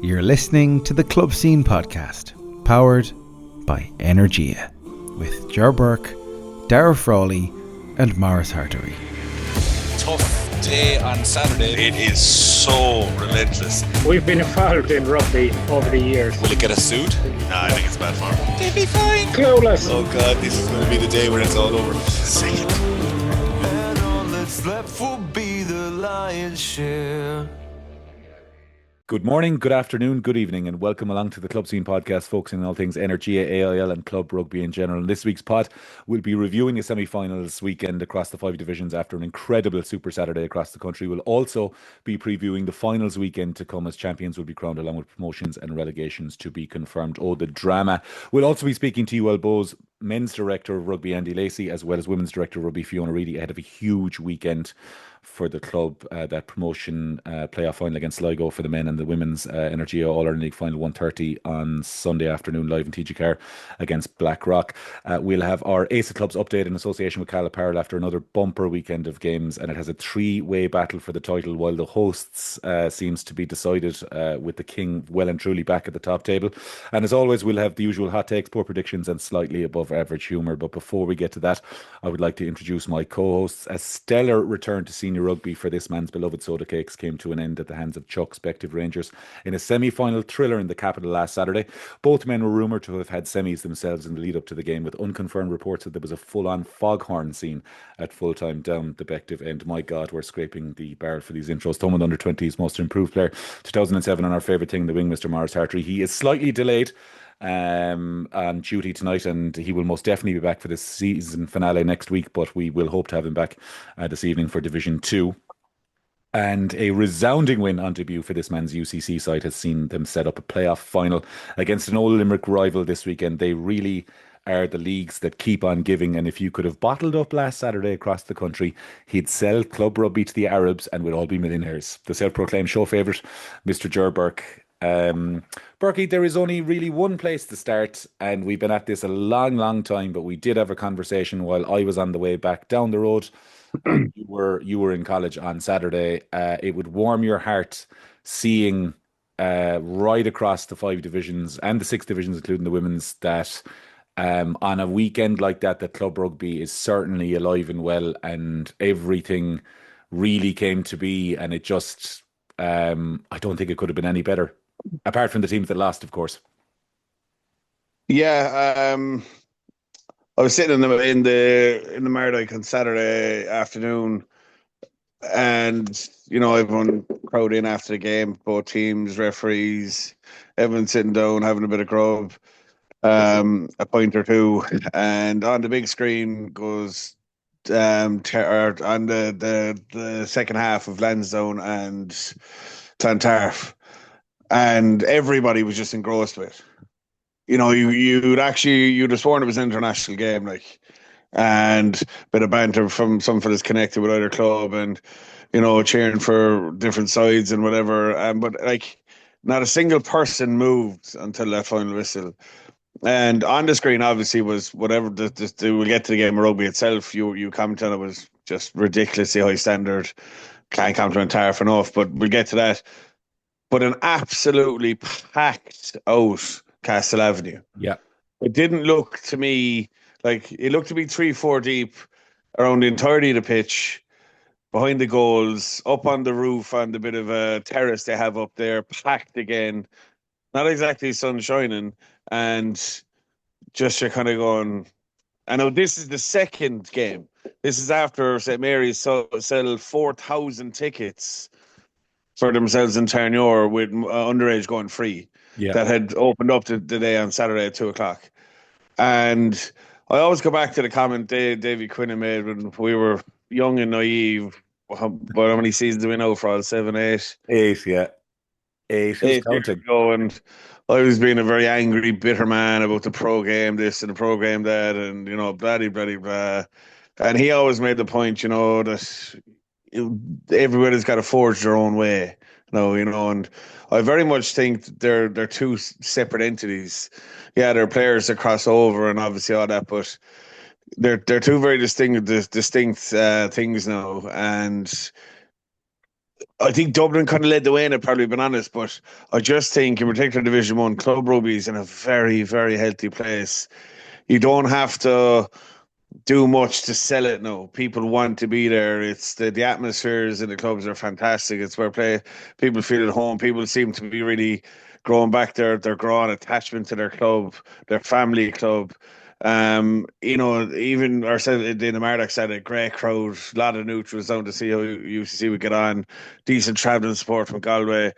You're listening to the Club Scene podcast, powered by Energia, with Ger Burke, Darragh Frawley and Maurice Hartery. Tough day on Saturday. It is so relentless. We've been involved in rugby over the years. Will it get a suit? Nah, I think it's bad form. They'll be fine. Clueless. Oh God, this is going to be the day when it's all over. Second. Good morning, good afternoon, good evening, and welcome along to the Club Scene podcast, focusing on all things Energia, AIL and club rugby in general. In this week's pod, we'll be reviewing the semi-finals weekend across the 5 divisions after an incredible Super Saturday across the country. We'll also be previewing the finals weekend to come, as champions will be crowned along with promotions and relegations to be confirmed. Oh, the drama. We'll also be speaking to UL Bohs men's director of rugby, Andy Lacey, as well as women's director of rugby, Fiona Reidy, ahead of a huge weekend for the club, that promotion playoff final against Sligo for the men, and the women's Energia All-Ireland League final 1:30 on Sunday afternoon live in TG against Blackrock. We'll have our Ace of Clubs update in association with Cal Apparel after another bumper weekend of games, and it has a 3-way battle for the title, while the hosts seems to be decided, with the King well and truly back at the top table. And as always, we'll have the usual hot takes, poor predictions and slightly above average humour. But before we get to that, I would like to introduce my co-hosts. A stellar return to senior rugby for this man's beloved Soda Cakes came to an end at the hands of Chuck's Spective Rangers in a semi-final thriller in the capital last Saturday. Both men were rumoured to have had semis themselves in the lead up to the game, with unconfirmed reports that there was a full-on foghorn scene at full-time down the Bective end. My God, we're scraping the barrel for these intros. Thomond under-20s most improved player 2007, and our favourite thing, the wing, Mr. Maurice Hartery. He is slightly delayed on duty tonight, and he will most definitely be back for the season finale next week, but we will hope to have him back this evening for Division 2. And a resounding win on debut for this man's UCC side has seen them set up a playoff final against an old Limerick rival this weekend. They really are the leagues that keep on giving, and if you could have bottled up last Saturday across the country, he'd sell club rugby to the Arabs and we'd all be millionaires. The self-proclaimed show favourite, Mr. Ger Burke. Berkey, there is only really one place to start, and we've been at this a long time, but we did have a conversation while I was on the way back down the road. You were in college on Saturday. It would warm your heart seeing right across the 5 divisions and the 6 divisions, including the women's, that on a weekend like that club rugby is certainly alive and well, and everything really came to be, and it just I don't think it could have been any better, apart from the teams that lost, of course. Yeah, I was sitting in the Mardyke on Saturday afternoon, and everyone crowded in after the game, both teams, referees, everyone sitting down having a bit of grub, a pint or two, and on the big screen goes on the second half of Lansdowne and Clontarf, and everybody was just engrossed with it. You'd have sworn it was an international game, and a bit of banter from some fellas connected with either club, and cheering for different sides and whatever. But not a single person moved until that final whistle. And on the screen, obviously, was whatever. We'll get to the game of rugby itself. You commented on it, was just ridiculously high standard. Can't compliment Tarf enough, but we'll get to that. But an absolutely packed out Castle Avenue. Yeah. It didn't look to me it looked to be 3-4 deep around the entirety of the pitch, behind the goals, up on the roof, on the bit of a terrace they have up there, packed again. Not exactly sun shining, and just you're kind of going, I know this is the second game. This is after St. Mary's sell 4,000 tickets for themselves in Ternior, with underage going free. Yeah. That had opened up the day on Saturday at 2:00. And I always go back to the comment Davy Quinn made when we were young and naive. But how many seasons do we know for all? 7, 8? 8, yeah. 8 years ago, and I was being a very angry, bitter man about the pro game this and the pro game that, and blah. And he always made the point, that everybody's got to forge their own way. And I very much think they're two separate entities. Yeah, they're players that cross over and obviously all that, but they're two very distinct things now. And I think Dublin kind of led the way in it, probably been honest, but I just think in particular Division One, club rugby is in a very, very healthy place. You don't have to do much to sell it now. People want to be there. It's the atmospheres in the clubs are fantastic. It's where people feel at home. People seem to be really growing back their growing attachment to their club, their family club. Even ourselves in the Mardock said a great crowd, a lot of neutrals down to see how UCC would get on, decent travelling support from Galway.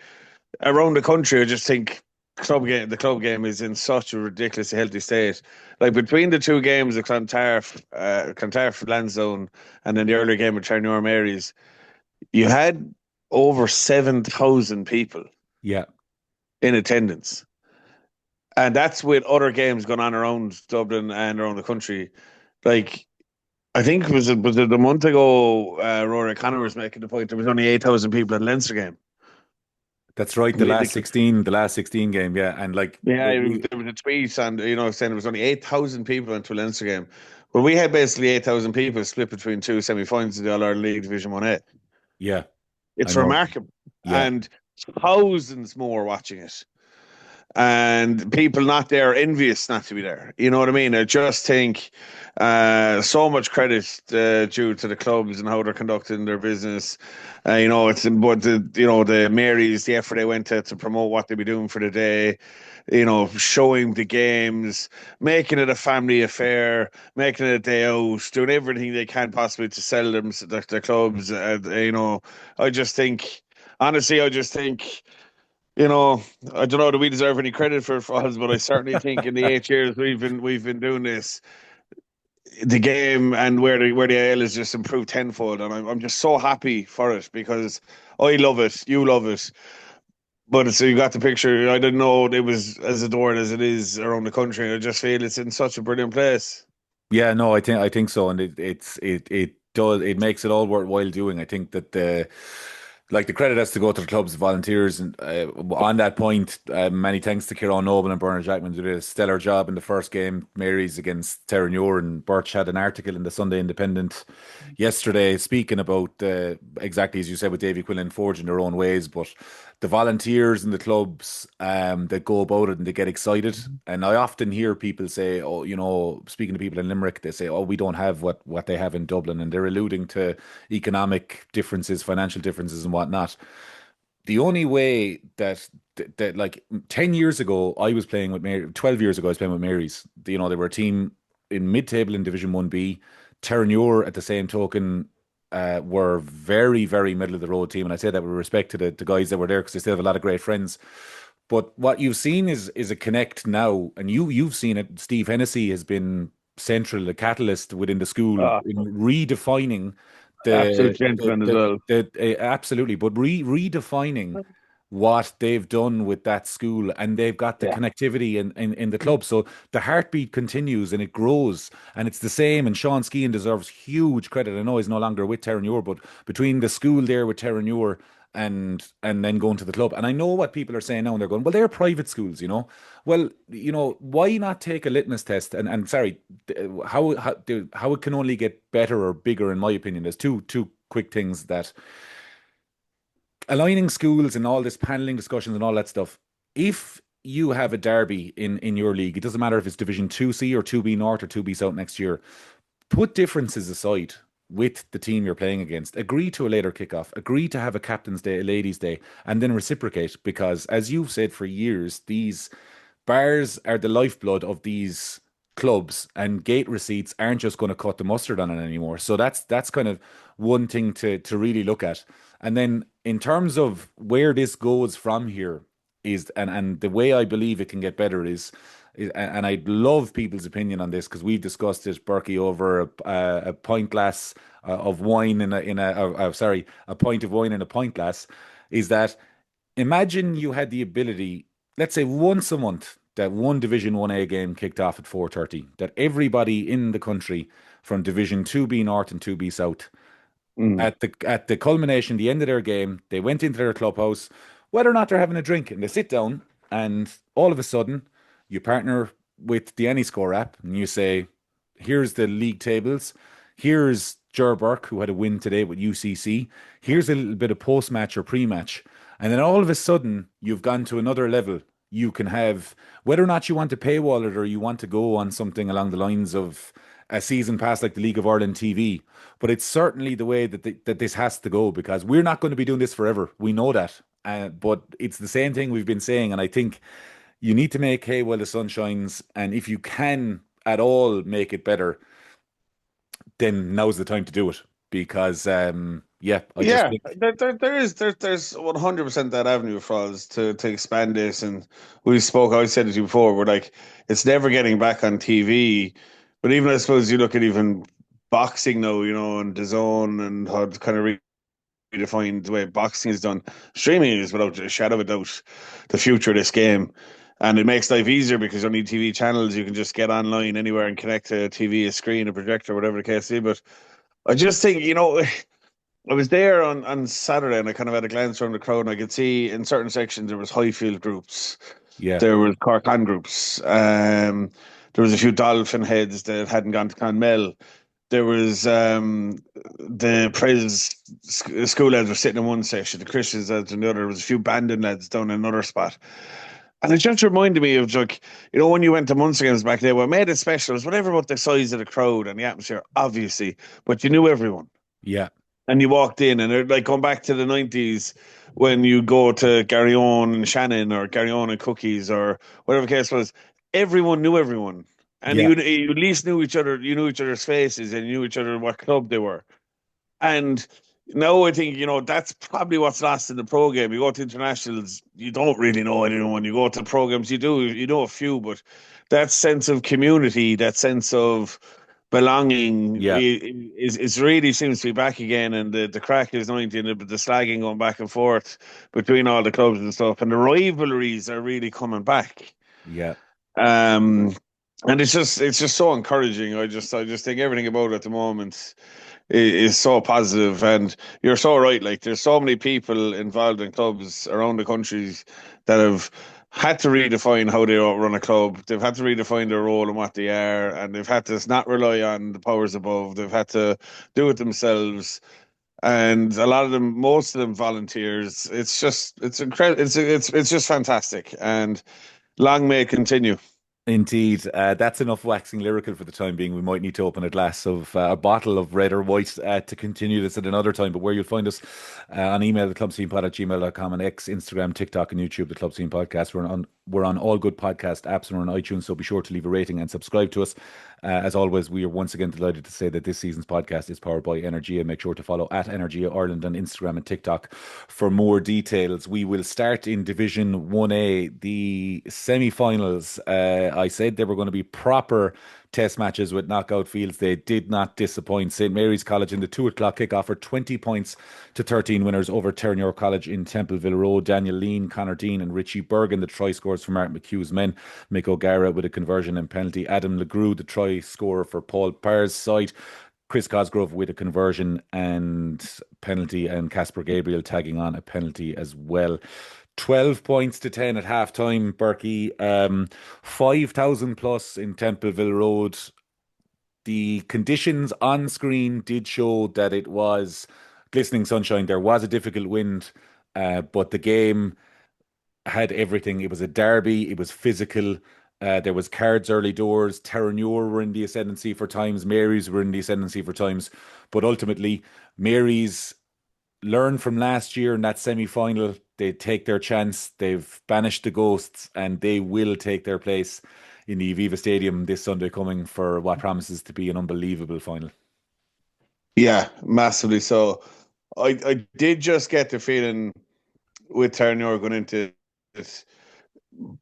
Around the country, I just think the club game is in such a ridiculously healthy state. Like between the two games, the Clontarf Lansdowne, and then the earlier game with Chernewer Marys, you had over 7,000 people Yeah. in attendance. And that's with other games going on around Dublin and around the country. Like, I think was it a month ago, Rory Connor was making the point there was only 8,000 people at Leinster game. That's right. The last 16 game. Yeah. And like, Yeah, there was a tweet and saying there was only 8,000 people into a Leinster game. Well, we had basically 8,000 people split between two semi-finals in the All-Ireland League Division 1A. yeah, It's I know. remarkable. Yeah. And thousands more watching it. And people not there envious not to be there. You know what I mean? I just think so much credit due to the clubs and how they're conducting their business. The Marys, the effort they went to promote what they'd be doing for the day. Showing the games, making it a family affair, making it a day out, doing everything they can possibly to sell them their clubs. I just think, honestly, I don't know, do we deserve any credit for us, but I certainly think in the 8 years we've been doing this, the game and where the AIL has just improved tenfold, and I'm just so happy for it because I love it, you love it. But so you got the picture. I didn't know it was as adored as it is around the country. I just feel it's in such a brilliant place. Yeah, no, I think so, and it makes it all worthwhile doing. I think that the credit has to go to the club's volunteers, and on that point, many thanks to Kieran Noble and Bernard Jackman, who did a stellar job in the first game, Mary's against Terranure, and Birch had an article in the Sunday Independent yesterday speaking about exactly as you said with Davy Quillen forging their own ways, but the volunteers and the clubs that go about it and they get excited. And I often hear people say, oh, speaking to people in Limerick, they say, oh, we don't have what they have in Dublin. And they're alluding to economic differences, financial differences and whatnot. The only way that like 10 years ago, I was playing with Mary, 12 years ago, I was playing with Mary's. They were a team in mid-table in Division 1B. Terranure, at the same token, were very, very middle of the road team, and I say that with respect to the guys that were there because they still have a lot of great friends. But what you've seen is a connect now, and you've seen it. Steve Hennessy has been central, a catalyst within the school in redefining Absolute gentleman as well. absolutely, but redefining what they've done with that school, and they've got the connectivity in the club. So the heartbeat continues and it grows, and it's the same. And Sean Skean deserves huge credit. I know he's no longer with Terranure, but between the school there with Terranure and then going to the club. And I know what people are saying now, and they're going, well, they're private schools, Well, why not take a litmus test? And sorry, how it can only get better or bigger, in my opinion. There's two quick things that aligning schools and all this paneling discussions and all that stuff. If you have a derby in your league, it doesn't matter if it's Division 2C or 2B North or 2B South next year, put differences aside with the team you're playing against. Agree to a later kickoff, agree to have a captain's day, a ladies' day, and then reciprocate, because as you've said for years, these bars are the lifeblood of these clubs, and gate receipts aren't just going to cut the mustard on it anymore. So that's kind of one thing to really look at. And then in terms of where this goes from here is, and the way I believe it can get better is and I'd love people's opinion on this, because we've discussed it, Berkey, over a pint glass of wine a pint of wine in a pint glass, is that imagine you had the ability, let's say once a month, that one Division 1A game kicked off at 4:30, that everybody in the country from Division 2B North and 2B South, at the culmination, the end of their game, they went into their clubhouse, whether or not they're having a drink, and they sit down, and all of a sudden, you partner with the AnyScore app, and you say, here's the league tables, here's Ger Burke, who had a win today with UCC. Here's a little bit of post-match or pre-match. And then all of a sudden, you've gone to another level. You can have, whether or not you want to paywall it or you want to go on something along the lines of a season pass like the League of Ireland TV. But it's certainly the way that this has to go, because we're not going to be doing this forever. We know that. But it's the same thing we've been saying. And I think you need to make hay while the sun shines. And if you can at all make it better, then now's the time to do it. Because, I just think, there's 100% that avenue for us to expand this, and I said it to you before, we're like, it's never getting back on TV, but even I suppose you look at even boxing now, and DAZN and how it's kind of redefined the way boxing is done. Streaming is without a shadow of a doubt the future of this game. And it makes life easier because you don't need TV channels. You can just get online anywhere and connect to a TV, a screen, a projector, whatever the case is. But I just think, I was there on Saturday and I kind of had a glance around the crowd and I could see in certain sections there was Highfield groups. yeah, There was Cork On groups. There was a few Dolphin heads that hadn't gone to Clonmel. There was the Pres school lads were sitting in one section, the Christians lads in the other. There was a few Bandon lads down in another spot. And it just reminded me of, like, when you went to Munster games back there, what made it special was whatever about the size of the crowd and the atmosphere, obviously, but you knew everyone. yeah, And you walked in, and like going back to the 90s when you go to Garryowen and Shannon or Garryowen and Cookies or whatever the case was, everyone knew everyone. And yeah, you at least knew each other, you knew each other's faces and you knew each other what club they were. And now I think, that's probably what's lost in the pro game. You go to internationals, you don't really know anyone. You go to programs, you know a few, but that sense of community, that sense of belonging yeah. is really seems to be back again, and the crack is 90, and the slagging going back and forth between all the clubs and stuff, and the rivalries are really coming back. Yeah. And it's just so encouraging. I just think everything about it at the moment is so positive, and you're so right. Like, there's so many people involved in clubs around the countries that have had to redefine how they run a club. They've had to redefine their role and what they are, and they've had to not rely on the powers above. They've had to do it themselves, and a lot of them, most of them, volunteers. It's incredible. It's just fantastic, and long may it continue. Indeed, that's enough waxing lyrical for the time being. We might need to open a glass of a bottle of red or white to continue this at another time. But where you'll find us on email, theclubscenepod@gmail.com, and X, Instagram, TikTok, and YouTube, the Club Scene Podcast. We're on all good podcast apps and we're on iTunes, so be sure to leave a rating and subscribe to us. As always, we are once again delighted to say that this season's podcast is powered by Energia. Make sure to follow at Energia Ireland on Instagram and TikTok for more details. We will start in Division 1A, the semi-finals. I said they were going to be proper test matches with knockout fields. They did not disappoint. St. Mary's College in the 2 o'clock kick offered 20 points to 13 winners over Terranure College in Templeville Road. Daniel Lean, Connor Dean and Richie Bergen, the try scores for Martin McHugh's men. Mick O'Gara with a conversion and penalty. Adam LeGroux, the try scorer for Paul Parr's side. Chris Cosgrove with a conversion and penalty, and Casper Gabriel tagging on a penalty as well. 12 points to 10 at half time, Berkey. 5,000 plus in Templeville Road. The conditions on screen did show that it was glistening sunshine. There was a difficult wind, but the game had everything. It was a derby. It was physical. There was cards early doors. Terranure were in the ascendancy for times. Mary's were in the ascendancy for times. But ultimately, Mary's learned from last year in that semi-final. They take their chance. They've banished the ghosts, and they will take their place in the Aviva Stadium this Sunday coming for what promises to be an unbelievable final. Yeah, massively so. I did just get the feeling with Terranure going into it,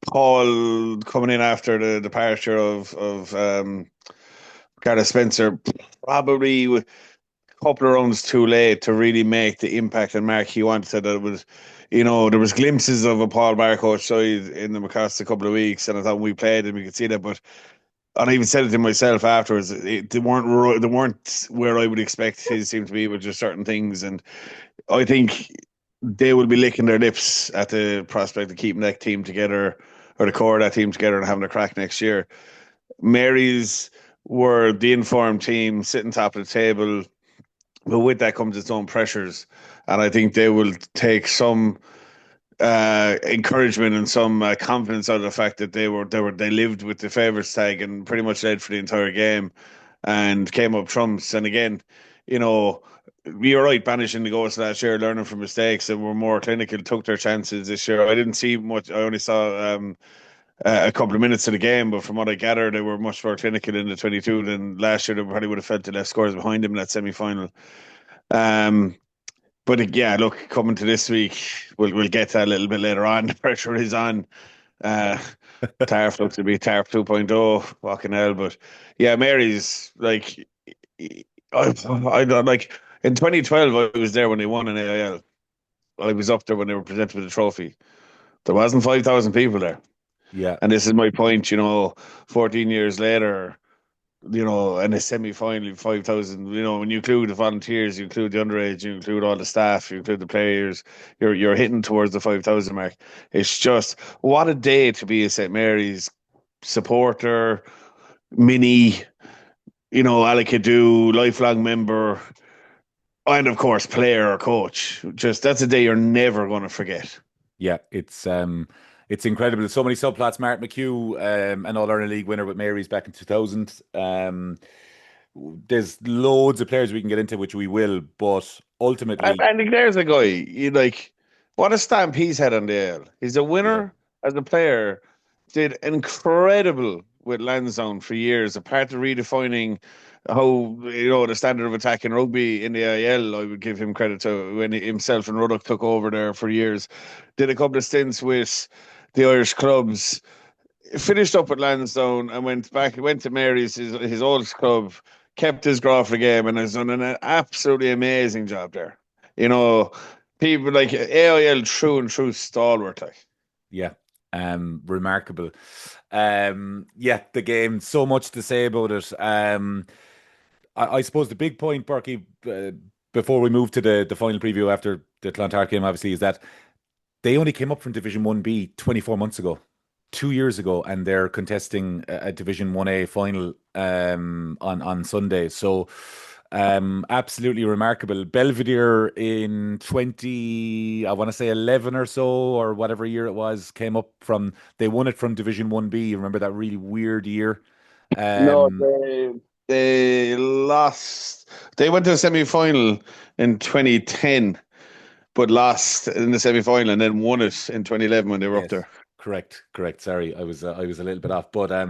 Paul coming in after the departure of Gareth Spencer, probably with a couple of rounds too late to really make the impact and mark he wanted. That it was, there was glimpses of a Paul Barcoach side in them across a couple of weeks, and I thought when we played them, we could see that. But and I even said it to myself afterwards, they weren't where I would expect his team to be with just certain things, and I think they will be licking their lips at the prospect of keeping that team together, or the core of that team together, and having a crack next year. Mary's were the informed team, sitting top of the table. but with that comes its own pressures, and I think they will take some encouragement and some confidence out of the fact that they lived with the favourites tag and pretty much led for the entire game and came up trumps. And again, you know, you're right, banishing the goals last year, learning from mistakes, and were more clinical, took their chances this year. I didn't see much. I only saw a couple of minutes of the game, but from what I gather, they were much more clinical in the 22 than last year. They probably would have felt the less scores behind them in that semi-final. Um, but yeah, look, coming to this week, we'll get to that a little bit later on. The pressure is on. Uh, Tarf looks to be Tarf 2.0, fucking hell. But yeah, Mary's like, I don't like in 2012. I was there when they won an AIL. I was up there when they were presented with the trophy. There wasn't 5,000 people there, Yeah. and this is my point. 14 years later, in a semi-final, 5,000. When you include the volunteers, you include the underage, you include all the staff, you include the players, you're hitting towards the 5,000 mark. It's just what a day to be a St. Mary's supporter, mini, Alakadu, lifelong member, and of course, player or coach. Just that's a day you're never going to forget. Yeah, it's incredible. There's so many subplots. Mark McHugh, an All-Ireland League winner with Mary's back in 2000. There's loads of players we can get into, which we will, but ultimately, And there's a guy, what a stamp he's had on the AIL. He's a winner as a player, did incredible with Lansdowne for years, a part of redefining how, the standard of attack in rugby in the AIL. I would give him credit to when himself and Ruddock took over there for years. Did a couple of stints with the Irish clubs, finished up at Lansdowne and went to Mary's, his old club, kept his graft for the game, and has done an absolutely amazing job there. People like AIL true and true stalwart, like. yeah, remarkable. The game, so much to say about it. I suppose the big point, Berkey, before we move to the final preview after the Clontarf game, obviously, is that they only came up from Division 1B 24 months ago, 2 years ago, and they're contesting a Division 1A final on Sunday. So absolutely remarkable. Belvedere in 20, I want to say 11 or so, or whatever year it was, they won it from Division 1B. You remember that really weird year? No, they lost. They went to the semi-final in 2010, but lost in the semi-final and then won it in 2011 when they were up there. Correct. Sorry, I was a little bit off, but I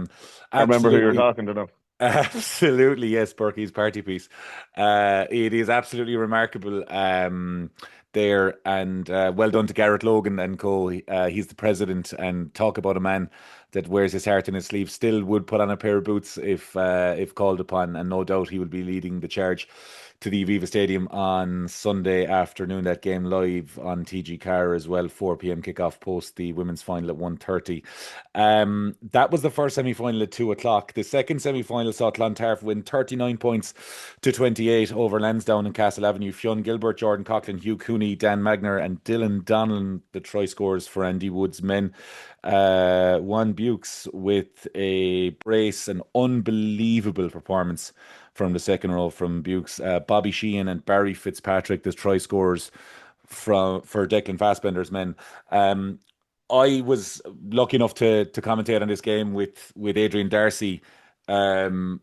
remember who you're talking to now. Absolutely, yes, Berkey's party piece. It is absolutely remarkable there, and well done to Garrett Logan and co. He's the president, and talk about a man that wears his heart in his sleeve. Still would put on a pair of boots if called upon, and no doubt he will be leading the charge to the Aviva Stadium on Sunday afternoon. That game live on TG Car as well, 4 p.m. kickoff post the women's final at 1:30. That was the first semi-final at 2 o'clock. The second semi-final saw Clontarf win 39 points to 28 over Lansdowne and Castle Avenue. Fionn Gilbert, Jordan Coughlin, Hugh Cooney, Dan Magner and Dylan Donnellan, the try scores for Andy Wood's men. Juan Bukes with a brace, an unbelievable performance from the second row from Bukes. Bobby Sheehan and Barry Fitzpatrick, the try scorers for Declan Fassbender's men. I was lucky enough to commentate on this game with Adrian Darcy, and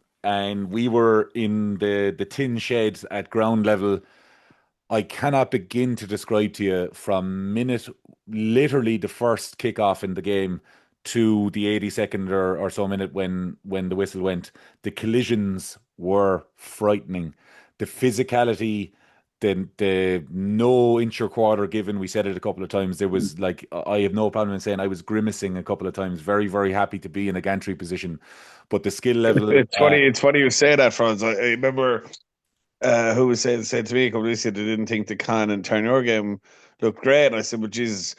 we were in the tin shed at ground level. I cannot begin to describe to you from literally the first kickoff in the game to the 82nd or so minute when the whistle went. The collisions were frightening. The physicality, the no inch or quarter given. We said it a couple of times. There was I have no problem in saying I was grimacing a couple of times. Very, very happy to be in a gantry position, but the skill level. It's funny. It's funny you say that, Franz. I remember who was said to me a couple of weeks ago they didn't think the Con and Turner game looked great. And I said, "But Jesus,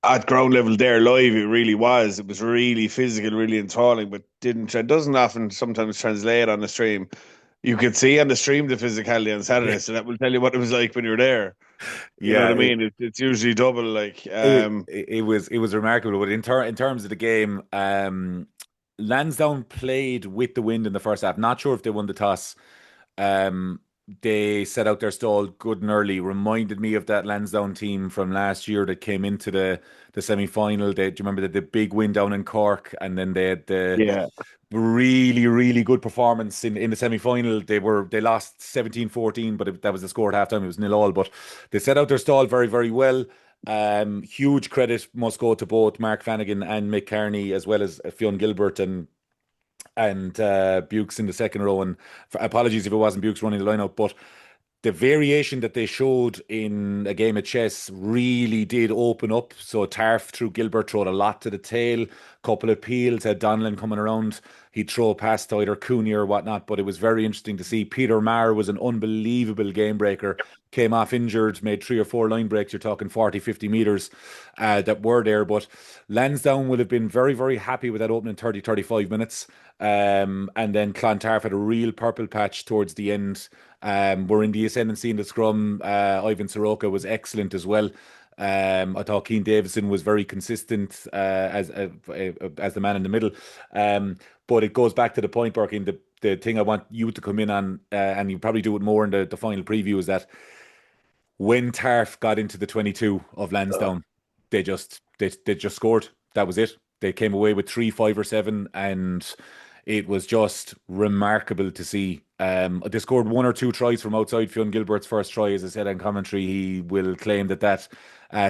at ground level there live, it really was. It was really physical, really enthralling, but it doesn't often sometimes translate on the stream. You could see on the stream the physicality on Saturday, so that will tell you what it was like when you're there. You know what I mean? It's usually double. It was remarkable. But in terms of the game, Lansdowne played with the wind in the first half. Not sure if they won the toss. they set out their stall good and early. Reminded me of that Lansdowne team from last year that came into the semi-final. Do you remember the big win down in Cork? And then they had the Yeah. really, really good performance in the semi-final. They lost 17-14, but that was the score at halftime. It was 0-0, but they set out their stall very, very well. Huge credit must go to both Mark Flanagan and Mick Carney, as well as Fionn Gilbert and Bukes in the second row. And apologies if it wasn't Bukes running the lineup, but the variation that they showed in a game of chess really did open up. So Tarf through Gilbert throwed a lot to the tail, couple of peels, had Donlan coming around. He'd throw past to either Cooney or whatnot, but it was very interesting to see. Peter Maher was an unbelievable game breaker, came off injured, made 3 or 4 line breaks. You're talking 40, 50 metres that were there. But Lansdowne would have been very, very happy with that opening 30, 35 minutes. And then Clontarf had a real purple patch towards the end. We're in the ascendancy in the scrum. Ivan Soroka was excellent as well. I thought Keane Davison was very consistent as the man in the middle. But it goes back to the point, Birkin, the thing I want you to come in on, and you probably do it more in the final preview, is that when Tarf got into the 22 of Lansdowne, they just scored. That was it. They came away with 3, 5 or 7, and it was just remarkable to see. They scored 1 or 2 tries from outside Fionn Gilbert's first try. As I said on commentary, he will claim that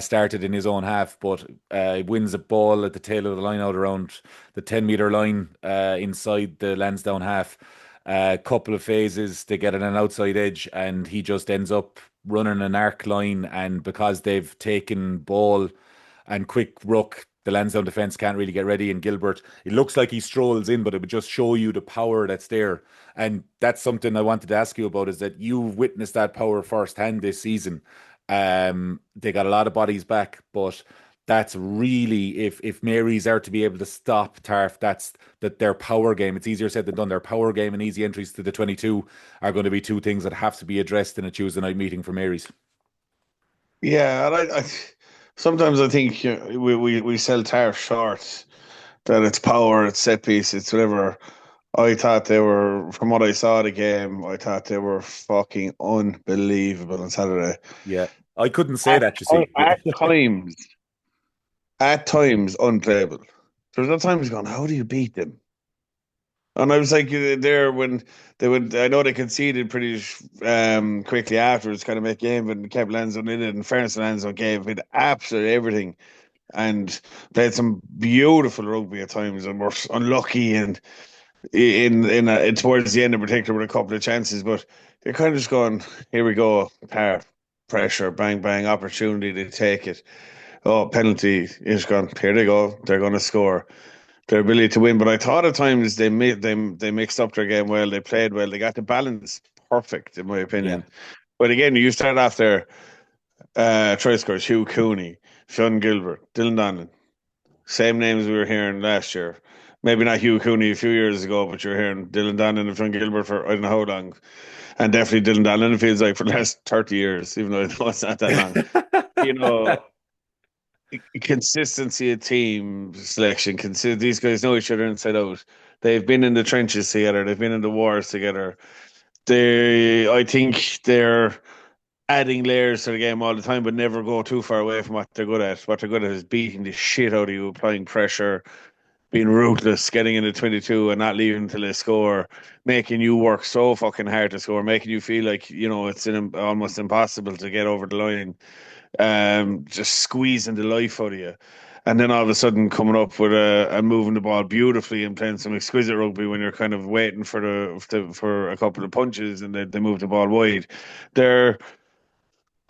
started in his own half, but he wins a ball at the tail of the line out around the 10-metre line inside the Lansdowne half. A couple of phases, they get an outside edge, and he just ends up running an arc line. And because they've taken ball and quick ruck, the Lansdowne defence can't really get ready. And Gilbert, it looks like he strolls in, but it would just show you the power that's there. And that's something I wanted to ask you about, is that you've witnessed that power firsthand this season. They got a lot of bodies back, but that's really, if Marys are to be able to stop Tarf, that's their power game. It's easier said than done. Their power game and easy entries to the 22 are going to be 2 things that have to be addressed in a Tuesday night meeting for Marys. Yeah, and I sometimes I think we sell Tarf short, that it's power, it's set piece, it's whatever. I thought they were, from what I saw of the game, I thought they were fucking unbelievable on Saturday. Yeah, I couldn't say that, you see. At times unplayable. There's no times going, how do you beat them? And I was like, there when they would, I know they conceded pretty quickly afterwards, kind of make game, but kept Lansdowne in it. And fairness to Lansdowne gave it absolutely everything, and played some beautiful rugby at times, and were unlucky and towards the end in particular with a couple of chances. But you're kind of just going, here we go, pressure, bang bang, opportunity to take it. Oh, penalty is gone. Here they go. They're going to score. Their ability to win. But I thought at times they mixed up their game well. They played well. They got the balance perfect, in my opinion. Yeah. But again, you start off there. Try scores: Hugh Cooney, Fionn Gilbert, Dylan Donlan. Same names we were hearing last year. Maybe not Hugh Cooney a few years ago, but you're hearing Dylan Donlan and Fionn Gilbert for I don't know how long. And definitely Dylan Donlan, it feels like, for the last 30 years, even though it's not that long. Consistency of team selection. These guys know each other inside out. They've been in the trenches together. They've been in the wars together. I think they're adding layers to the game all the time, but never go too far away from what they're good at. What they're good at is beating the shit out of you, applying pressure, being ruthless, getting into 22 and not leaving until they score, making you work so fucking hard to score, making you feel like, it's almost impossible to get over the line. Just squeezing the life out of you, and then all of a sudden coming up with and moving the ball beautifully and playing some exquisite rugby when you're kind of waiting for a couple of punches, and they move the ball wide. They're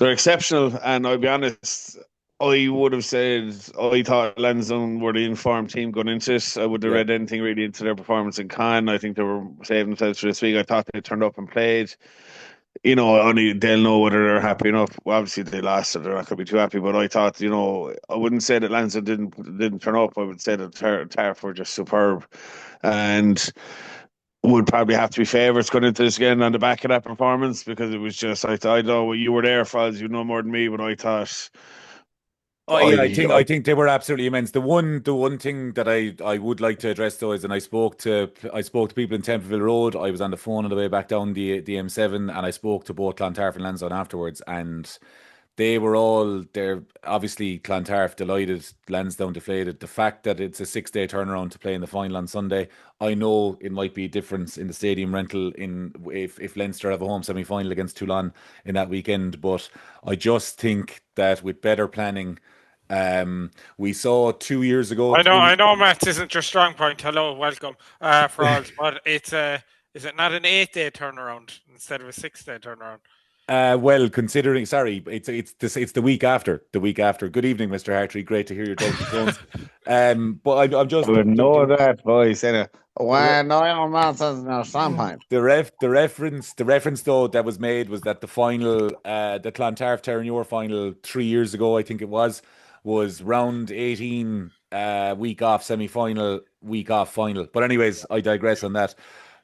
exceptional, and I'll be honest, I would have said I thought Lansdowne were the informed team going into it. I wouldn't have read anything really into their performance in Cannes. I think they were saving themselves for this week. I thought they turned up and played. Only they'll know whether they're happy enough. Well, obviously, they lost, so they're not going to be too happy. But I thought, I wouldn't say that Lansdowne didn't turn up. I would say that Tarf were just superb, and would probably have to be favourites going into this again on the back of that performance, because it was just, I know you were there, Faz, you know more than me, but I Oh yeah, I think they were absolutely immense. The one thing that I would like to address though is, and I spoke to people in Templeville Road. I was on the phone on the way back down the M7, and I spoke to both Clontarf and Lansdowne afterwards, and they're obviously Clontarf delighted, Lansdowne deflated. The fact that it's a 6-day turnaround to play in the final on Sunday, I know it might be a difference in the stadium rental in if Leinster have a home semi-final against Toulon in that weekend, but I just think that with better planning. We saw 2 years ago. I know, maths isn't your strong point. Hello, welcome, for all. But is it not an 8-day turnaround instead of a 6-day turnaround? Well, considering, sorry, it's the week after. The week after. Good evening, Mr. Hartree. Great to hear your dulcet tones. But I'm just. I would know that voice. Well, no, I'm not no strong point. The reference though that was made was that the final, the Clontarf Terranure final 3 years ago, I think it was round 18, week off semi-final, week off final. But anyways, I digress on that.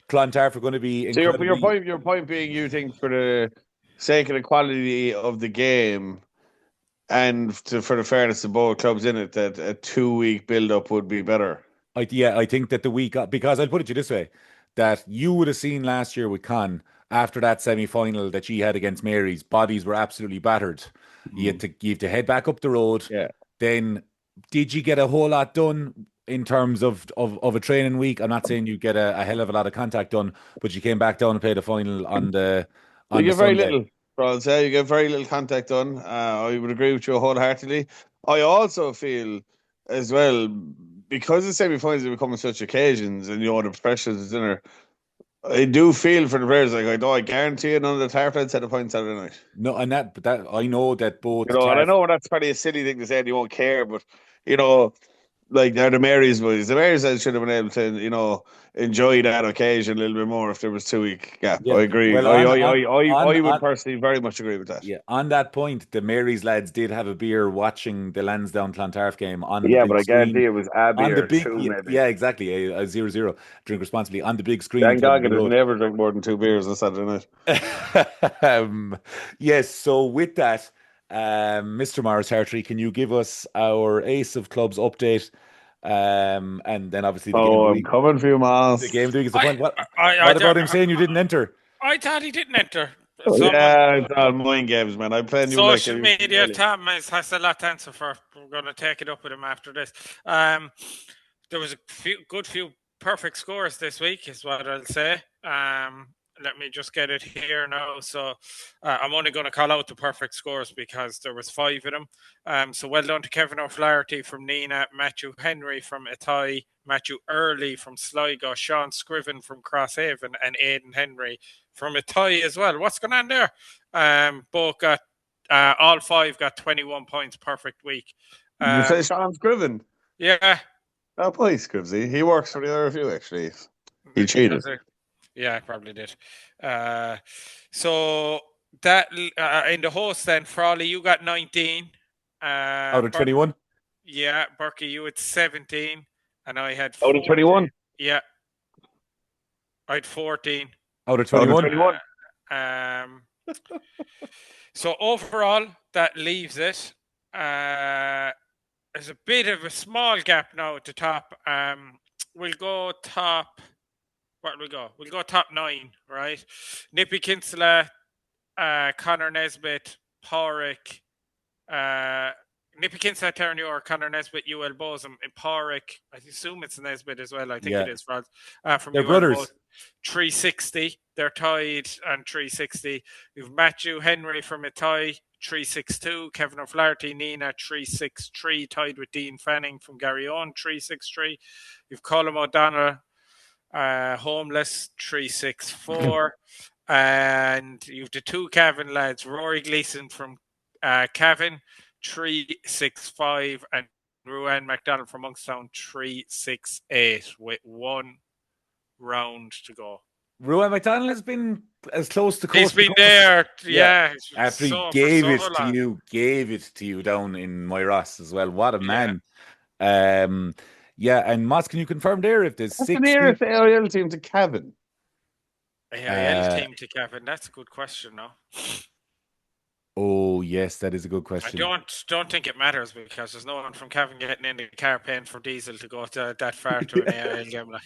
Clontarf are going to be incredibly... So your point being, you think for the sake of the quality of the game and for the fairness of both clubs in it, that a 2-week build-up would be better. I think that the week, because I'll put it to you this way, that you would have seen last year with Con, after that semi-final that she had against Mary's, bodies were absolutely battered. You have to head back up the road. Yeah. Then, did you get a whole lot done in terms of a training week? I'm not saying you get a hell of a lot of contact done, but you came back down and played the final on the You get very Sunday. little, I'll say. You get very little contact done. I would agree with you wholeheartedly. I also feel as well, because the semi-finals are becoming such occasions and the pressures is in there, I do feel for the players, like I guarantee you none of the Tarf lads had a point Saturday night. No, and that I know that both. And I know that's probably a silly thing to say, and you won't care, but like they're the Mary's boys. The Mary's lads should have been able to, enjoy that occasion a little bit more if there was 2-week gap. Yeah. I agree. Well, I would personally very much agree with that. Yeah, on that point, the Mary's lads did have a beer watching the Lansdowne Clontarf game on the Yeah, big but I guarantee screen. it was a beer On the big, two, maybe. yeah, exactly, a 0-0. Drink responsibly on the big screen. Dan Goggin has never drunk more than 2 beers on Saturday night. Yes, so with that, Mr. Morris Hartree, can you give us our Ace of Clubs update? And then obviously the game of the week. I'm coming for you, Miles. The game of the week is the point. What about him saying you didn't enter? I thought he didn't enter. Yeah, it's all mind games, man. I'm playing social media. Tom has a lot to answer for. We're going to take it up with him after this. There was a few perfect scores this week, is what I'll say. Let me just get it here now. So I'm only going to call out the perfect scores because there was 5 of them. So well done to Kevin O'Flaherty from Nina, Matthew Henry from Athy, Matthew Early from Sligo, Sean Scriven from Crosshaven, and Aidan Henry from Athy as well. What's going on there? Both got all 5 got 21 points. Perfect week. You say Sean Scriven? Yeah. Oh, boy, Scrivsy. He works for the RFU, actually. He cheated. Yeah, I probably did. So that in the host then, Frawley, you got 19. Out of 21? Yeah, Berkey, you had 17. And I had 14. Out of 21? Yeah. I had 14. Out of 21? So overall, that leaves it. There's a bit of a small gap now at the top. We'll go top... Where do we go? We'll go top 9, right? Nippy Kinsella, Connor Nesbitt, Porrick, Nippy Kinsella, Terranure, Connor Nesbitt, UL Bohs, and Porrick. I assume it's Nesbitt as well. I think it is, Rod. From They're UL brothers. Bohs, 360. They're tied on 360. We've Matthew Henry from Athy, 362. Kevin O'Flaherty, Nina, 363. Tied with Dean Fanning from Garryowen, 363. You've Colm O'Donnell, Homeless, 364. And you've the 2 Cavan lads, Rory Gleeson from Cavan, 365, and Ruan MacDonald from Monkstown, 368, with 1 round to go. Ruan MacDonald has been as close to He's been there, yeah. After he gave it to you down in Moyross as well. What a man. Yeah, and Moss, can you confirm there if there's 6 the nearest AIL team to Cavan? AIL team to Cavan, that's a good question, no? Oh, yes, that is a good I question. don't think it matters because there's no one from Cavan getting in the car paying for diesel to go that far to an AIL game. Like.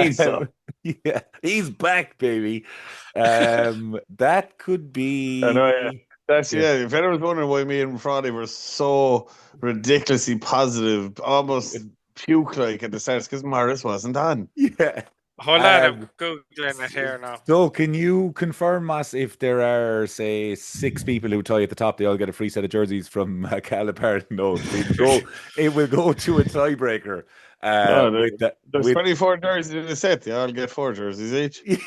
Jesus. Yeah, he's back, baby. That could I know, yeah. be. That's Yeah. yeah. If anyone's wondering why me and Friday were so ridiculously positive, almost puke-like at the start, because Morris wasn't on. Yeah. Hold on, I'm Googling it here now. So can you confirm, Mass, if there are, say, 6 people who tie at the top, they all get a free set of jerseys from Calipar? No, it will go to a tiebreaker. Oh, there's With 24 jerseys in the set. They all get 4 jerseys each.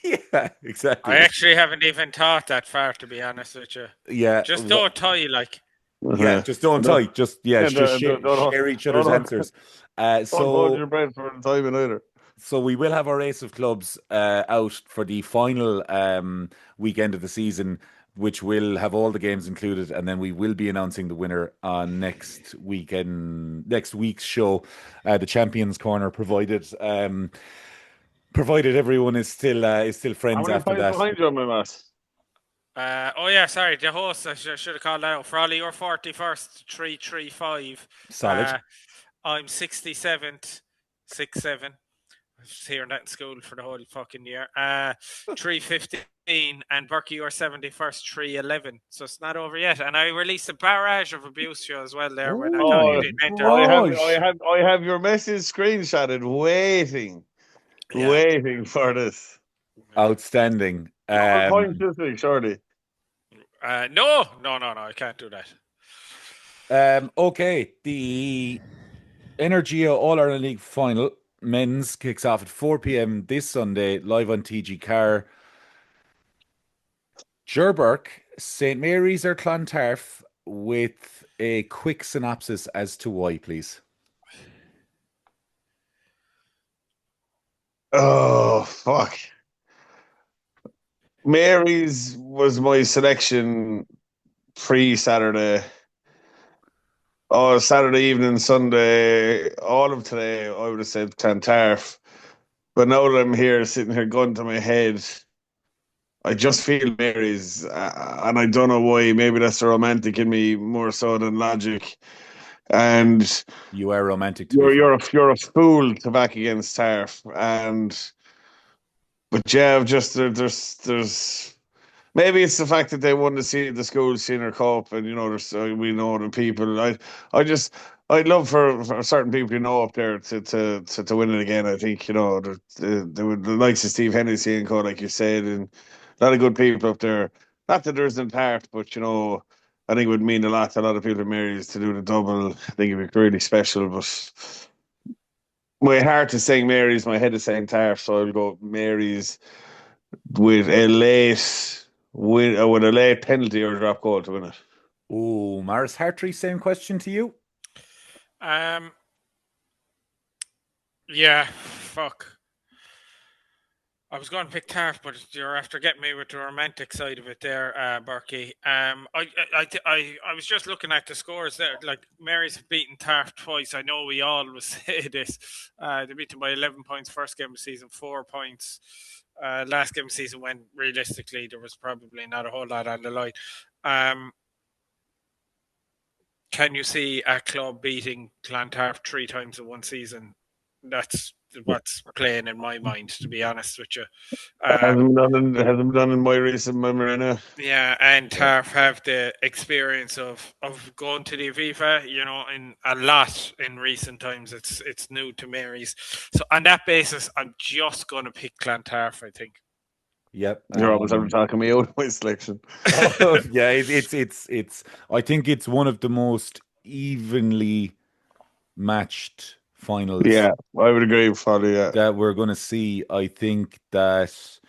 yeah, exactly. I actually haven't even thought that far, to be honest with you. Yeah, Just don't tie, like. yeah, just don't tie. Just don't share each other's answers. Don't hold your breath for the timing either. So we will have our ace of clubs out for the final weekend of the season, which will have all the games included, and then we will be announcing the winner on next week's show, the Champions Corner, provided everyone is still How friends many after points that. behind you on my mass? Oh yeah, sorry, the host. I should have called that out. Frawley, you're 41st, 335. Solid. I'm 67th, 67. I was hearing that in school for the whole fucking year. 315, and Berkey, you're 71st, 311. So it's not over yet. And I released a barrage of abuse show as well there when I thought you didn't enter. I have your message screenshotted, waiting for this. Outstanding. Points this week, surely. No, I can't do that. Okay, the Energia All-Ireland League final, men's, kicks off at 4 p.m. this Sunday, live on TG Car. Jerburk, St. Mary's or Clontarf, with a quick synopsis as to why, please. Oh, fuck. Mary's was my selection pre-Saturday. Oh, Saturday evening, Sunday, all of today, I would have said Clontarf. But now that I'm here, sitting here, gun to my head, I just feel Mary's, and I don't know why. Maybe that's the romantic in me more so than logic. And you are romantic. You're a fool to back against Tarf, but yeah, just there's maybe it's the fact that they won the school senior cup, and we know the people. I'd love for certain people up there to win it again. I think the likes of Steve Hennessy and co, like you said, and a lot of good people up there. Not that there isn't part, but I think it would mean a lot to a lot of people in Mary's to do the double. I think it'd be really special, but my heart is saying Mary's, my head is saying Tarf, so I'll go Mary's with a late penalty or drop goal to win it. Oh, Maris Hartree, same question to you. Yeah, fuck. I was going to pick Tarf, but you're after getting me with the romantic side of it there, Berkey. I was just looking at the scores there. Like, Mary's have beaten Tarf twice. I know we always say this. They beat them by 11 points first game of the season, 4 points. Last game of the season, when realistically there was probably not a whole lot on the line. Can you see a club beating Clontarf 3 times in one season? That's what's playing in my mind, to be honest with you. Hasn't done in my recent memory now. Yeah, and Tarf have the experience of going to the Aviva, in a lot in recent times. It's new to Mary's. So on that basis, I'm just going to pick Clontarf, I think. Yep. You're always ever talking me out of my selection. Yeah, it's I think it's one of the most evenly matched finals. Yeah, I would agree with Foddy, yeah. That we're going to see. I think Tarf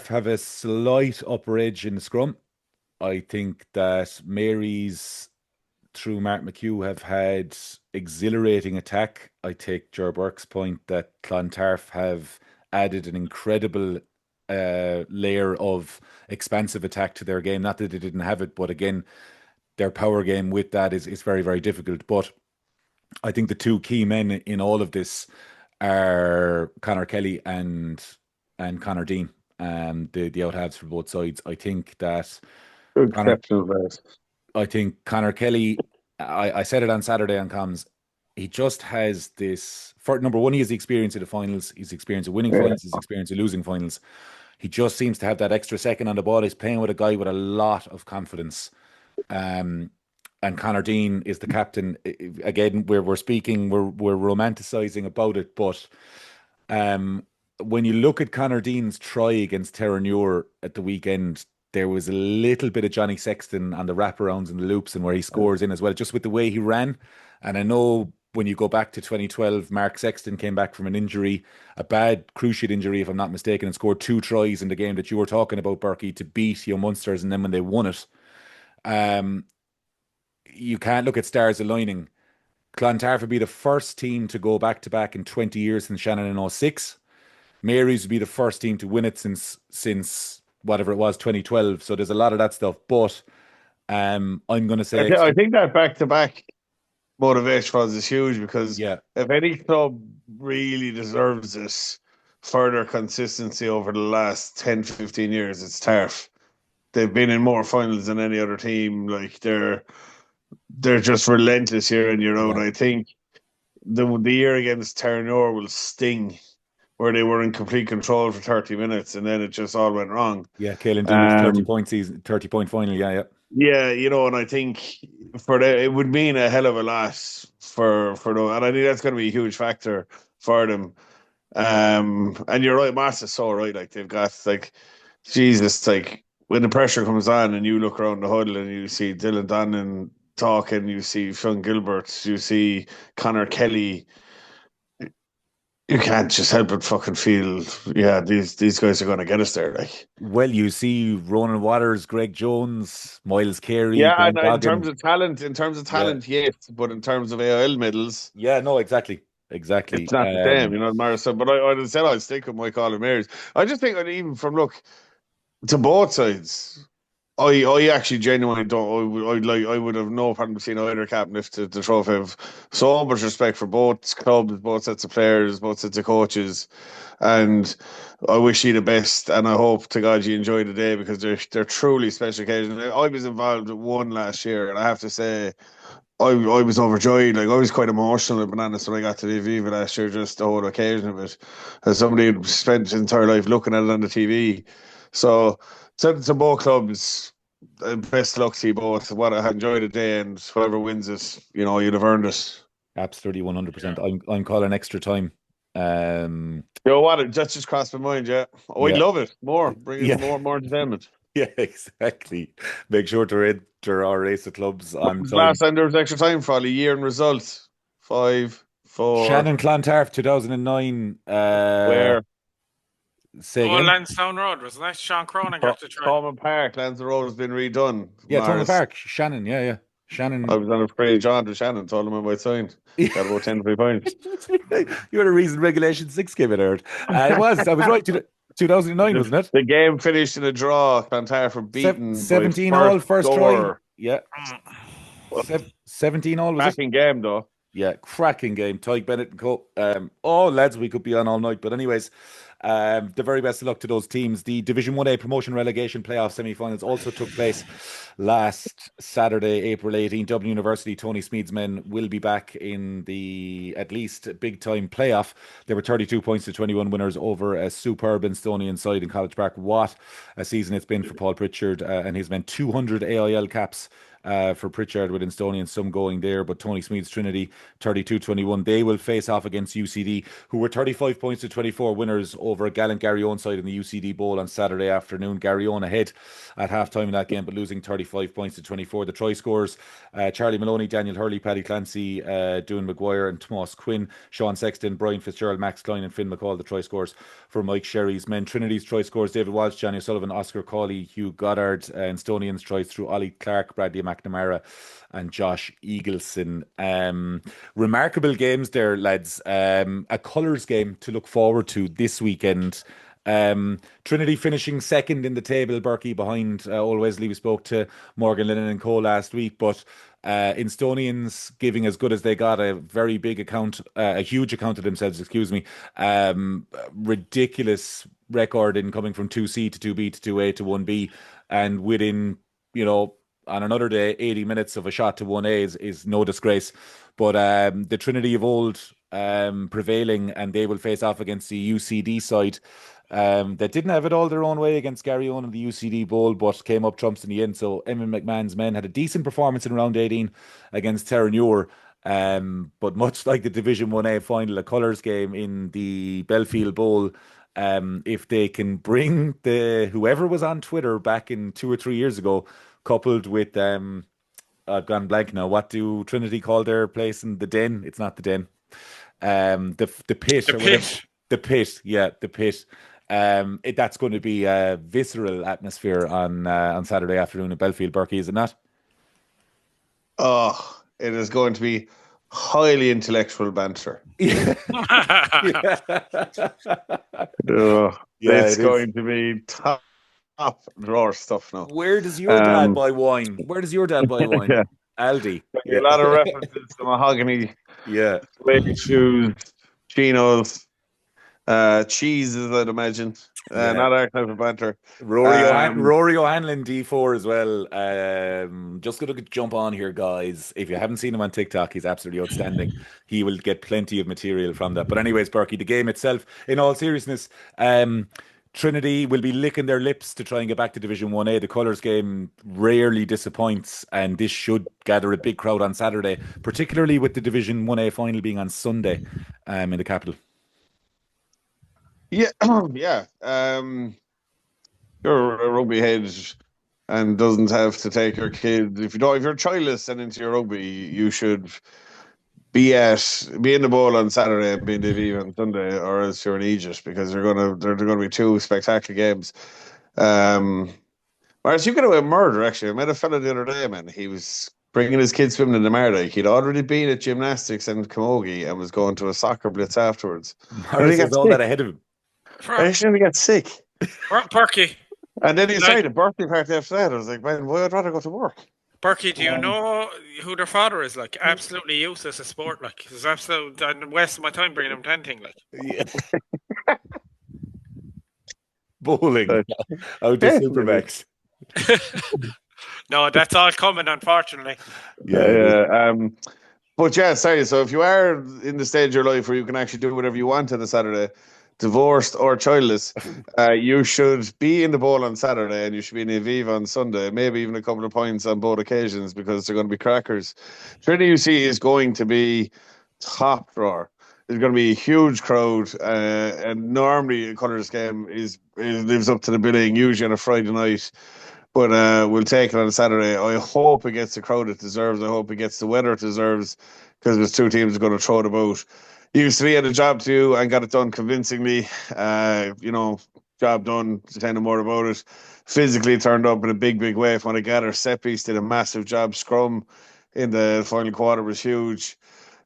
have a slight upper edge in the scrum. I think that Mary's, through Mark McHugh, have had exhilarating attack. I take Ger Burke's point that Clontarf have added an incredible layer of expansive attack to their game. Not that they didn't have it, but again, their power game with that is very, very difficult. But I think the two key men in all of this are Conor Kelly and Conor Dean. the out halves for both sides. I think that Connor, Exceptional players. I think Connor Kelly, I said it on Saturday on comms, he just has this, for number one, he has the experience of the finals, he's experience of winning finals, he's experience of losing finals. He just seems to have that extra second on the ball. He's playing with a guy with a lot of confidence. And Conor Dean is the captain. Again, we're romanticizing about it, but when you look at Conor Dean's try against Terranure at the weekend, there was a little bit of Johnny Sexton on the wraparounds and the loops and where he scores in as well, just with the way he ran. And I know when you go back to 2012, Mark Sexton came back from an injury, a bad cruciate injury, if I'm not mistaken, and scored 2 tries in the game that you were talking about, Berkey, to beat your Munsters. And then when they won it, you can't look at stars aligning. Clontarf would be the first team to go back-to-back in 20 years since Shannon in 06. Mary's would be the first team to win it since whatever it was, 2012. So there's a lot of that stuff. But I'm going to say... I think that back-to-back motivation for us is huge because if any club really deserves this further consistency over the last 10, 15 years, it's Tarf. They've been in more finals than any other team. Like they're just relentless year in year out. I think the year against Terranure will sting, where they were in complete control for 30 minutes and then it just all went wrong. Yeah, Caelan Dooner's 30-point final. Yeah, and I think it would mean a hell of a lot for them, and I think that's going to be a huge factor for them. And you're right, Mass is so right. Like they've got Jesus, when the pressure comes on and you look around the huddle and you see Dylan Donnan talking, you see Sean Gilbert, you see Connor Kelly, you can't just help but fucking feel, these guys are going to get us there. Well, you see Ronan Waters, Greg Jones, Miles Carey. Yeah, and in terms of talent, yes, but in terms of AIL medals, exactly. It's not the same, Marissa. But I said I'd stick with my Colin Mary's. I just think that even from to both sides, I actually genuinely don't. I would have no problem seeing either captain lift the trophy. I have so much respect for both clubs, both sets of players, both sets of coaches, and I wish you the best. And I hope to God you enjoy the day because they're truly special occasions. I was involved with one last year, and I have to say, I was overjoyed. I was quite emotional at Bananas when I got to the Aviva last year, just the whole occasion of it, as somebody who spent his entire life looking at it on the TV. So to both clubs, best luck to you both. I enjoyed the day, and whoever wins it, you'd have earned it. Absolutely, 100%. I'm calling extra time. You know what? That just crossed my mind. Yeah, I'd love it more. Bring in more entertainment. Yeah, exactly. Make sure to enter our race of clubs on time. Last time there was extra time for all year and results. 5, 4. Shannon Clontarf, 2009. Where? Lansdowne Road, wasn't that? Sean Cronin got to try. Thomond Park, Lansdowne Road has been redone. Yeah, Thomond Park, Shannon, yeah. Shannon. I was on a free John to Shannon, told him I might sign. Got about 10 free points. You're the reason Regulation 6 came in, Earth. I was right. 2009, wasn't it? The game finished in a draw. Clontarf were beaten 17 all first try. Yeah. 17 all. Cracking game, though. Yeah, cracking game. Tyke Bennett and Co. Lads, we could be on all night. But anyways, the very best of luck to those teams. The Division 1A promotion relegation playoff semi-finals also took place last Saturday, April 18. Dublin University, Tony Smead's men will be back in the, at least, big-time playoff. There were 32 points to 21 winners over a superb Estonian side in College Park. What a season it's been for Paul Pritchard and his men. 200 AIL caps for Pritchard, with Estonians some going there, but Tony Smead's Trinity 32-21. They will face off against UCD, who were 35 points to 24 winners over a gallant Garryowen side in the UCD Bowl on Saturday afternoon. Garryowen ahead at half-time in that game, but losing 35 points to 24. The try scorers, Charlie Maloney, Daniel Hurley, Paddy Clancy, Dune Maguire and Tomas Quinn, Sean Sexton, Brian Fitzgerald, Max Klein and Finn McCall, the try scorers for Mike Sherry's men. Trinity's try scorers, David Walsh, Johnny O'Sullivan, Oscar Cawley, Hugh Goddard. Estonians tries through Ollie Clark, Bradley McNamara and Josh Eagleson. Remarkable games there, lads. A colours game to look forward to this weekend. Trinity finishing second in the table, Berkey, behind Old Wesley. We spoke to Morgan Lennon and Co last week, but Estonians giving as good as they got, a very big account, a huge account of themselves, ridiculous record in coming from 2C to 2B to 2A to 1B, and within, on another day, 80 minutes of a shot to 1A is no disgrace. But the Trinity of old prevailing, and they will face off against the UCD side that didn't have it all their own way against Garryowen in the UCD Bowl, but came up trumps in the end. So Eamon McMahon's men had a decent performance in round 18 against Terranure. But much like the Division 1A final, a colours game in the Belfield Bowl, if they can bring whoever was on Twitter back in 2 or 3 years ago, coupled with I've gone blank now. What do Trinity call their place in the Den? It's not the Den. The pit. The pit. The pit. Yeah, the pit. That's going to be a visceral atmosphere on Saturday afternoon in Belfield, Berkey, is it not? Oh, it is going to be highly intellectual banter. Yeah. It's going to be top drawer stuff now. Where does your dad buy wine? Yeah. Aldi. A lot of references to mahogany. Yeah. Suede shoes, chinos, cheeses, I'd imagine. Not our type of banter. Rory O'Hanlon D4 as well. Just going to jump on here, guys. If you haven't seen him on TikTok, he's absolutely outstanding. He will get plenty of material from that. But anyways, Berkey, the game itself, in all seriousness, Trinity will be licking their lips to try and get back to Division 1A. The colours game rarely disappoints, and this should gather a big crowd on Saturday, particularly with the Division 1A final being on Sunday in the capital. Yeah, yeah. You're a rugby head and doesn't have to take your kid. If you're childless and into your rugby, you should be in the bowl on Saturday and be in the Viva on Sunday, or else you're in Egypt, because they're gonna be two spectacular games. Whereas you get away with murder. Actually, I met a fella the other day, man. He was bringing his kids swimming in the Mardyke. He'd already been at gymnastics and camogie and was going to a soccer blitz afterwards. Morris has all that ahead of him. I actually got sick. Berkey. And then he decided a birthday party after that. I was like, man, why I'd rather go to work. Berkey, do you know who their father is? Like, absolutely useless at sport. Like, it's absolute. I'm wasting my time bringing him to anything. Like, yeah. Bowling out to Supermax. No, that's all coming, unfortunately. Yeah. But yeah, sorry. So if you are in the stage of your life where you can actually do whatever you want on a Saturday, divorced or childless, you should be in the bowl on Saturday, and you should be in Aviva on Sunday, maybe even a couple of points on both occasions, because they're going to be crackers. Trinity UC is going to be top drawer. There's going to be a huge crowd, and normally a colours game lives up to the billing, usually on a Friday night. But we'll take it on a Saturday. I hope it gets the crowd it deserves. I hope it gets the weather it deserves, because there's two teams going to throw it about. UC had a job to do and got it done convincingly. Job done, say no more about it. Physically turned up in a big, big way. When I gather, set piece did a massive job. Scrum in the final quarter was huge.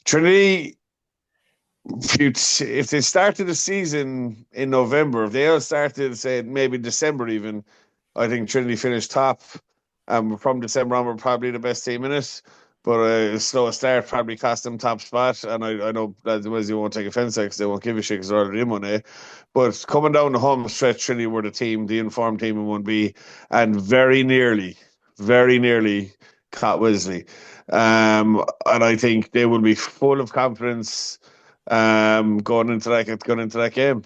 Trinity, if they started the season in November, if they all started, say, maybe December even, I think Trinity finished top. From December on, we're probably the best team in it. But a slow start probably cost them top spot. And I know that you won't take offence to, because they won't give a shit because they're already in 1A. But coming down the home stretch, Trinity were the informed team in 1B, and very nearly caught Wesley. And I think they will be full of confidence going into that game.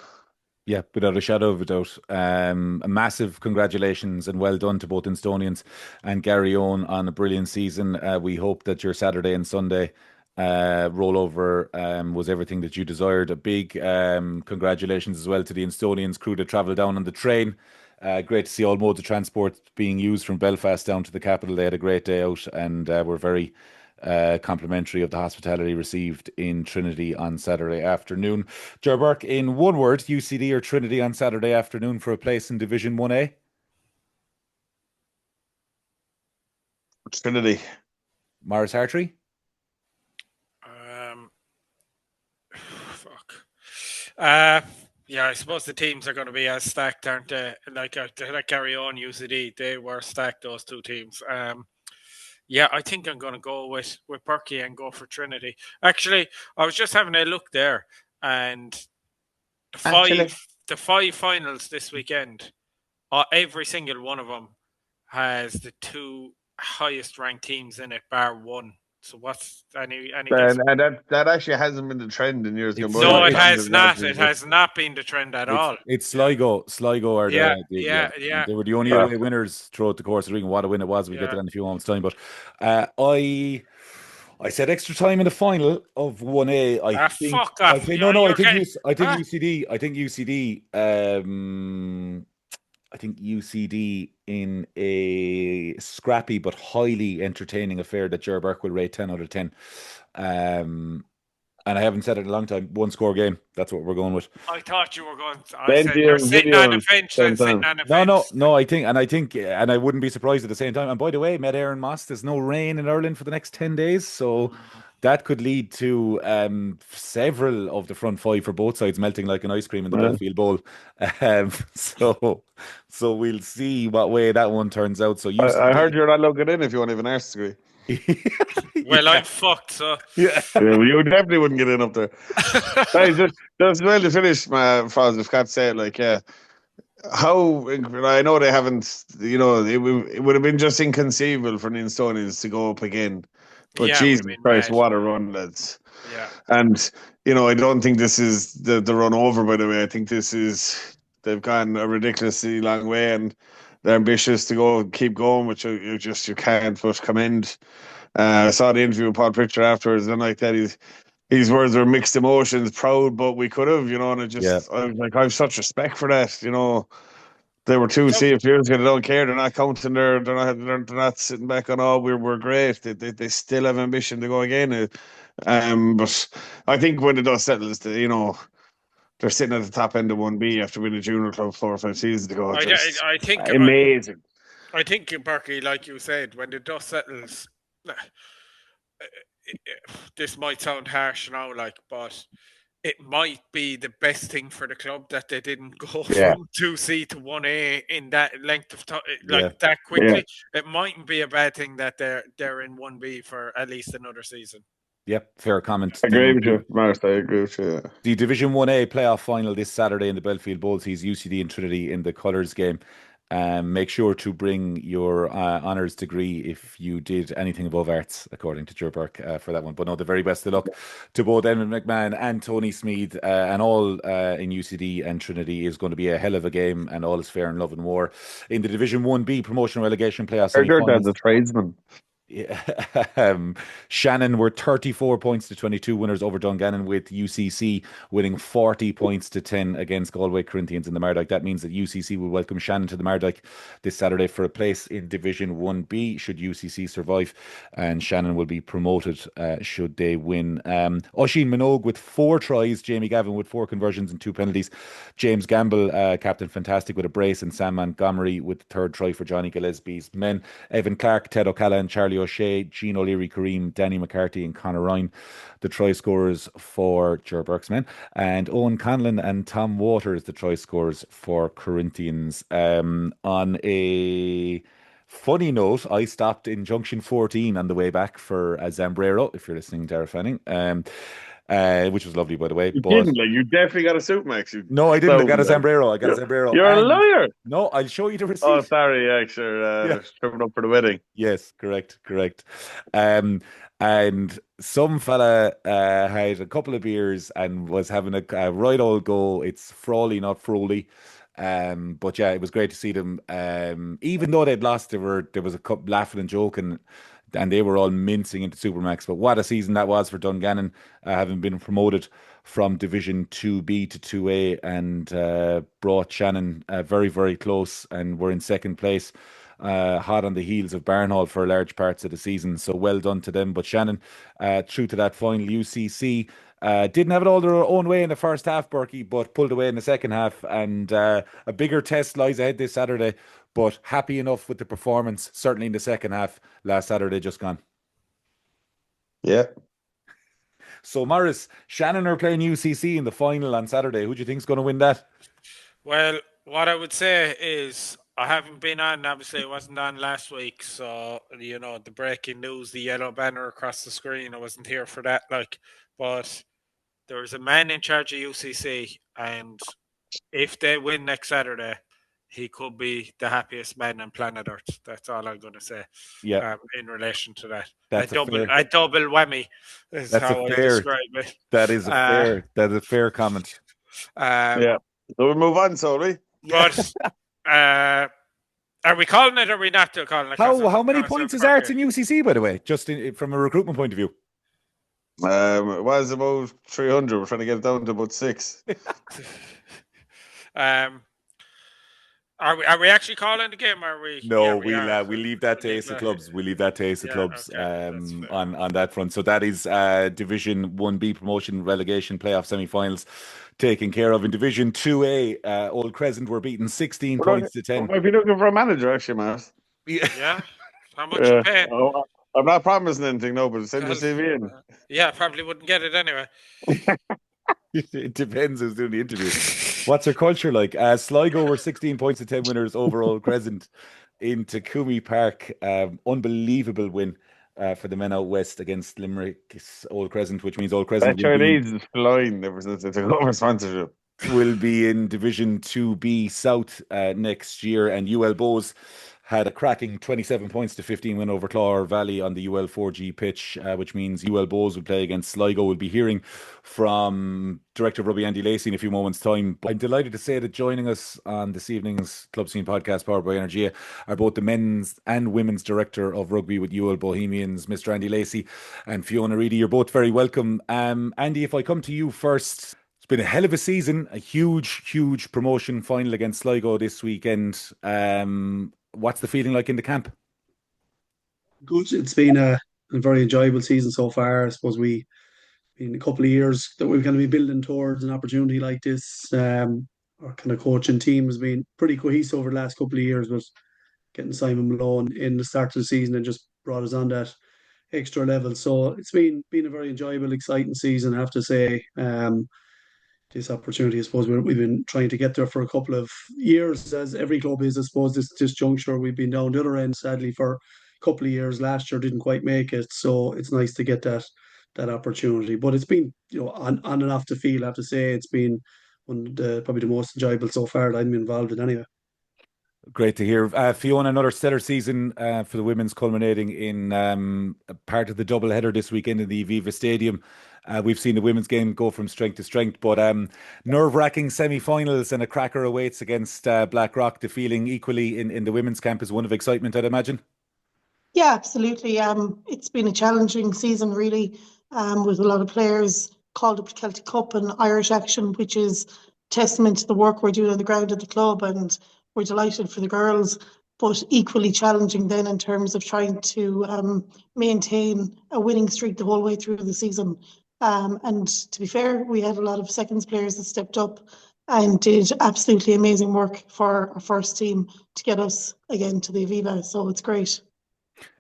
Yeah, without a shadow of a doubt. A massive congratulations and well done to both Instonians and Garryowen on a brilliant season. We hope that your Saturday and Sunday rollover was everything that you desired. A big congratulations as well to the Instonians crew that travelled down on the train. Great to see all modes of transport being used from Belfast down to the capital. They had a great day out, and we're very complimentary of the hospitality received in Trinity on Saturday afternoon. Ger Burke, in one word, UCD or Trinity on Saturday afternoon for a place in Division 1A? Trinity. Morris Hartree? Yeah, I suppose the teams are going to be as stacked, aren't they? Like Garryowen, UCD, they were stacked, those two teams. Yeah, I think I'm going to go with Berkey and go for Trinity. Actually, I was just having a look there, and the 5 finals this weekend, every single one of them has the 2 highest ranked teams in it, bar one. So what's any guess? And that actually hasn't been the trend in years gone by. No, it Like, has not. that- It has not been the trend at all. It's Sligo. Sligo are Yeah, the yeah. and they were the only Yeah. away winners throughout the course of the week. What a win it was! We'll get to that in a few moments' time. But I said extra time in the final of 1A. Fuck off. I think UCD. I think UCD in a scrappy but highly entertaining affair that Ger Burke will rate 10 out of 10. And I haven't said it in a long time. 1-score game. That's what we're going with. I thought you were going. They're sitting on the bench. No. I think, and I wouldn't be surprised at the same time. And by the way, met Aaron Moss. There's no rain in Ireland for the next 10 days, so that could lead to several of the front 5 for both sides melting like an ice cream in the Belfield Bowl. So we'll see what way that one turns out. So I heard you're not logging in if you want to have an arse degree. Well, I'm fucked, so yeah, you definitely wouldn't get in up there. Hey, just well to finish, my Faz, I've got to say it, like, how I know they haven't, it would have been just inconceivable for the Estonians to go up again. But Jesus Christ, what a run, lads. Yeah. And, I don't think this is the run over, by the way. I think they've gone a ridiculously long way, and they're ambitious to keep going, which you can't but commend. I saw the interview with Paul Pritchard afterwards, and like that, his words were mixed emotions, proud, but we could have, and I was like, I have such respect for that, They were 2 safe years ago. They don't care. They're not counting. They're not sitting back on. Oh, we're great. They still have ambition to go again. But I think when the dust settles, they're sitting at the top end of 1B after winning a junior club 4 or 5 seasons ago. I think amazing. I think, Berkey, like you said, when the dust settles, this might sound harsh now, but it might be the best thing for the club that they didn't go from 2C to 1A in that length of time, that quickly. Yeah. It mightn't be a bad thing that they're in 1B for at least another season. Yep, fair comment. I agree with you, Mark. I agree with you. The Division 1A playoff final this Saturday in the Belfield Bowl sees UCD and Trinity in the colours game. Make sure to bring your honours degree if you did anything above arts, according to Ger Burke, for that one. But no, the very best of luck to both Edmund McMahon and Tony Smead and all in UCD and Trinity. Is going to be a hell of a game, and all is fair in love and war. In the Division 1B promotion relegation playoffs, the tradesman. Yeah. Shannon were 34 points to 22 winners over Dungannon, with UCC winning 40 points to 10 against Galway Corinthians in the Mardyke. That means that UCC will welcome Shannon to the Mardyke this Saturday for a place in Division 1B should UCC survive, and Shannon will be promoted should they win. Oisin Minogue with 4 tries, Jamie Gavin with 4 conversions and 2 penalties, James Gamble, Captain Fantastic, with a brace, and Sam Montgomery with the 3rd try for Johnny Gillespie's men. Evan Clark, Ted O'Callaghan, Charlie O'Shea, Gene O'Leary, Kareem, Danny McCarthy and Conor Ryan, the try scorers for Ger Burke's men, and Owen Conlon and Tom Waters, the try scorers for Corinthians. On a funny note, I stopped in Junction 14 on the way back for a Zambrero, if you're listening, Dara Fanning. Which was lovely, by the way. You definitely got a suit, Max. No, I didn't. I got a Zambrero. You're a liar. No, I'll show you the receipt. Oh, sorry. Yeah, sure. Tripping up for the wedding. Yes, correct. And some fella had a couple of beers and was having a right old go. It's Frawley, not Froley. But yeah, it was great to see them. Even though they'd lost, there was a couple laughing and joking, and they were all mincing into Supermax. But what a season that was for Dungannon, having been promoted from Division 2B to 2A, and brought Shannon very, very close, and were in 2nd place, hot on the heels of Barnhall for large parts of the season. So well done to them. But Shannon, through to that final. UCC didn't have it all their own way in the first half, Berkey, but pulled away in the second half, and a bigger test lies ahead this Saturday. But happy enough with the performance, certainly in the second half last Saturday just gone. Yeah. So, Morris, Shannon are playing UCC in the final on Saturday. Who do you think is going to win that? Well, what I would say is, I haven't been on, obviously it wasn't on last week, so, the breaking news, the yellow banner across the screen, I wasn't here for that, but there was a man in charge of UCC, and if they win next Saturday, he could be the happiest man on planet Earth. That's all I'm going to say. Yeah, in relation to that, that's a double whammy is that's how a I fair. describe it. That is a fair comment. Yeah. So we move on, so we. But are we calling it or are we not calling it? How many points is Arts in UCC, by the way, just from a recruitment point of view? It was about 300. We're trying to get it down to about 6. Are we actually calling the game? Or are we? No, yeah, we'll leave that to Ace of Clubs. We'll leave that to Ace of Clubs okay, on that front. So that is Division 1B promotion relegation playoff semi-finals taken care of. In Division 2A, Old Crescent were beaten 16 points to 10. We might be looking for a manager, actually, Matt. Yeah. How much you pay? I'm not promising anything, no, but send your CV in. Yeah, probably wouldn't get it anyway. It depends who's doing the interview. What's their culture like? Sligo were 16 points to 10 winners overall. Crescent in Takumi Park. Unbelievable win for the men out west against Limerick's Old Crescent, which means Old Crescent That Chinese is flying ever since they took over sponsorship. Will be in Division 2B South next year, and UL Bohs had a cracking 27 points to 15 win over Clogher Valley on the UL 4G pitch, which means UL Bohs will play against Sligo. We'll be hearing from Director of Rugby Andy Lacey in a few moments' time. I'm delighted to say that joining us on this evening's Club Scene podcast powered by Energia are both the men's and women's Director of Rugby with UL Bohemians, Mr. Andy Lacey and Fiona Reidy. You're both very welcome. Andy, if I come to you first, it's been a hell of a season, a huge promotion final against Sligo this weekend. What's the feeling like in the camp? Good. It's been a very enjoyable season so far. I suppose in a couple of years that we're going to be building towards an opportunity like this. Our kind of coaching team has been pretty cohesive over the last couple of years, but getting Simon Malone in the start of the season and just brought us on that extra level. So it's been a very enjoyable, exciting season, I have to say. This opportunity, I suppose we've been trying to get there for a couple of years, as every club is. I suppose this juncture we've been down the other end, sadly, for a couple of years. Last year didn't quite make it, so it's nice to get that opportunity. But it's been, on and off the field, I have to say, it's been one of probably the most enjoyable so far that I've been involved in anyway. Great to hear. Fiona, another stellar season for the women's, culminating in part of the doubleheader this weekend in the Aviva Stadium. We've seen the women's game go from strength to strength, but nerve-wracking semi-finals and a cracker awaits against Blackrock. The feeling equally in the women's camp is one of excitement, I'd imagine. Yeah, absolutely. It's been a challenging season, really, with a lot of players called up to Celtic Cup and Irish action, which is testament to the work we're doing on the ground at the club, and we're delighted for the girls, but equally challenging then in terms of trying to maintain a winning streak the whole way through the season. And to be fair, we had a lot of seconds players that stepped up and did absolutely amazing work for our first team to get us again to the Aviva. So it's great.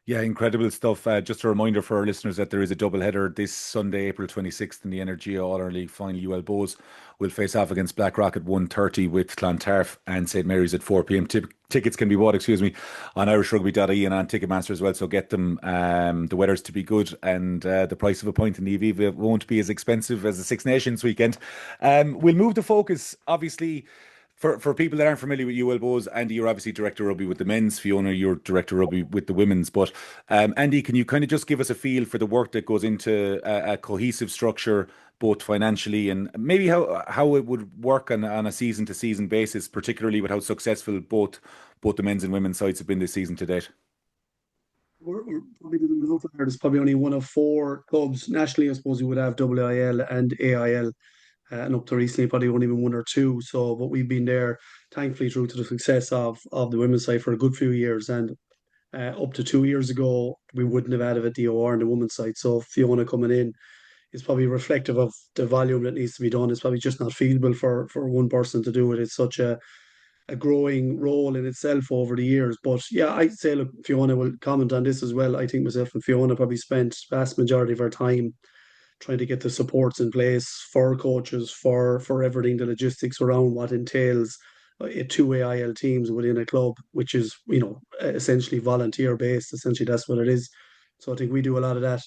Yeah, incredible stuff. Just a reminder for our listeners that there is a doubleheader this Sunday, April 26th in the Energia All-Ireland final. UL Bohs will face off against Blackrock at 1:30 with Clontarf and St Mary's at 4 p.m. Tickets can be bought, on irishrugby.ie and on Ticketmaster as well, so get them. The weather's to be good, and the price of a pint in the Aviva won't be as expensive as the Six Nations weekend. We'll move the focus, obviously. For people that aren't familiar with UL Bohs, Andy, you're obviously Director of Rugby with the men's. Fiona, you're Director of Rugby with the women's. But Andy, can you kind of just give us a feel for the work that goes into a cohesive structure, both financially and maybe how it would work on a season-to-season basis, particularly with how successful both the men's and women's sides have been this season to date? We're probably there's probably only one of 4 clubs nationally. I suppose we would have WIL and AIL. And up to recently, probably only been 1 or 2. So, but we've been there, thankfully, through to the success of the women's side for a good few years. And up to 2 years ago, we wouldn't have added a DOR on the women's side. So, Fiona coming in is probably reflective of the volume that needs to be done. It's probably just not feasible for one person to do it. It's such a growing role in itself over the years. But yeah, I'd say, look, Fiona will comment on this as well. I think myself and Fiona probably spent vast majority of our time trying to get the supports in place for coaches, for everything, the logistics around what entails 2 AIL teams within a club, which is, essentially volunteer based. Essentially, that's what it is. So I think we do a lot of that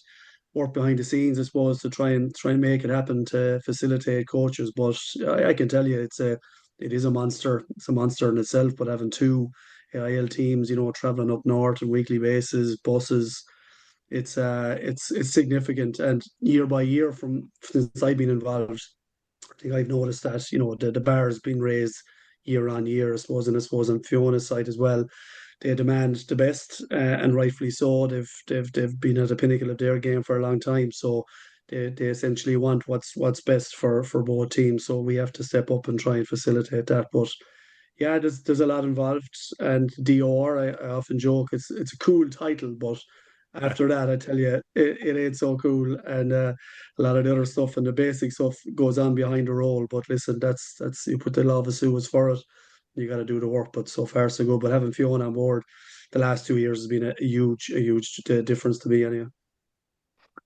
work behind the scenes, I suppose, to try and make it happen to facilitate coaches. But I can tell you, it's a it is a monster. It's a monster in itself, but having two AIL teams, traveling up north on weekly basis, buses, it's significant. And year by year, from since I've been involved, I think I've noticed that the bar has been raised year on year. I suppose on Fiona's side as well, they demand the best, and rightfully so. They've been at the pinnacle of their game for a long time, so they essentially want what's best for both teams. So we have to step up and try and facilitate that. But yeah, there's a lot involved, and DOR, I often joke it's a cool title, but after that, I tell you, it ain't so cool, and a lot of the other stuff and the basic stuff goes on behind the role. But listen, that's you put the love of Suez for it. You got to do the work, but so far so good. But having Fiona on board the last 2 years has been a huge difference to me, anyway.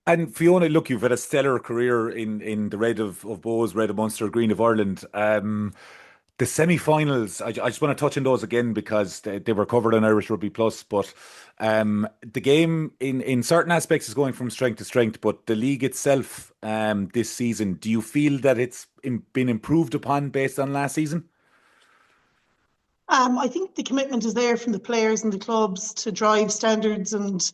And Fiona, look, you've had a stellar career in the red of Bohs, red of Munster, green of Ireland. The semi-finals, I just want to touch on those again because they were covered on Irish Rugby Plus, but the game in certain aspects is going from strength to strength, but the league itself this season, do you feel that it's been improved upon based on last season? I think the commitment is there from the players and the clubs to drive standards and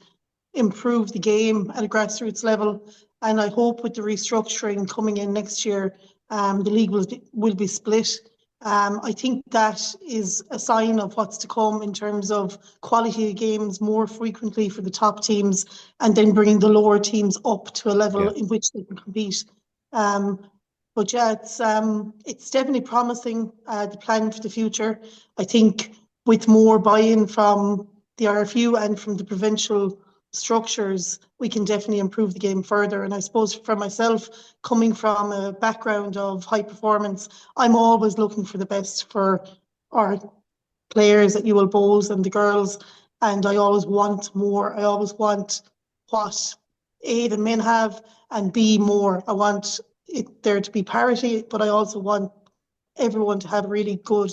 improve the game at a grassroots level. And I hope with the restructuring coming in next year, the league will be split. I think that is a sign of what's to come in terms of quality of games more frequently for the top teams, and then bringing the lower teams up to a level in which they can compete. But yeah, it's definitely promising, the plan for the future. I think with more buy-in from the RFU and from the provincial structures, we can definitely improve the game further. And I suppose for myself, coming from a background of high performance, I'm always looking for the best for our players at UL Bohs and the girls. And I always want more. I always want what A, the men have, and B, more. I want there to be parity, but I also want everyone to have a really good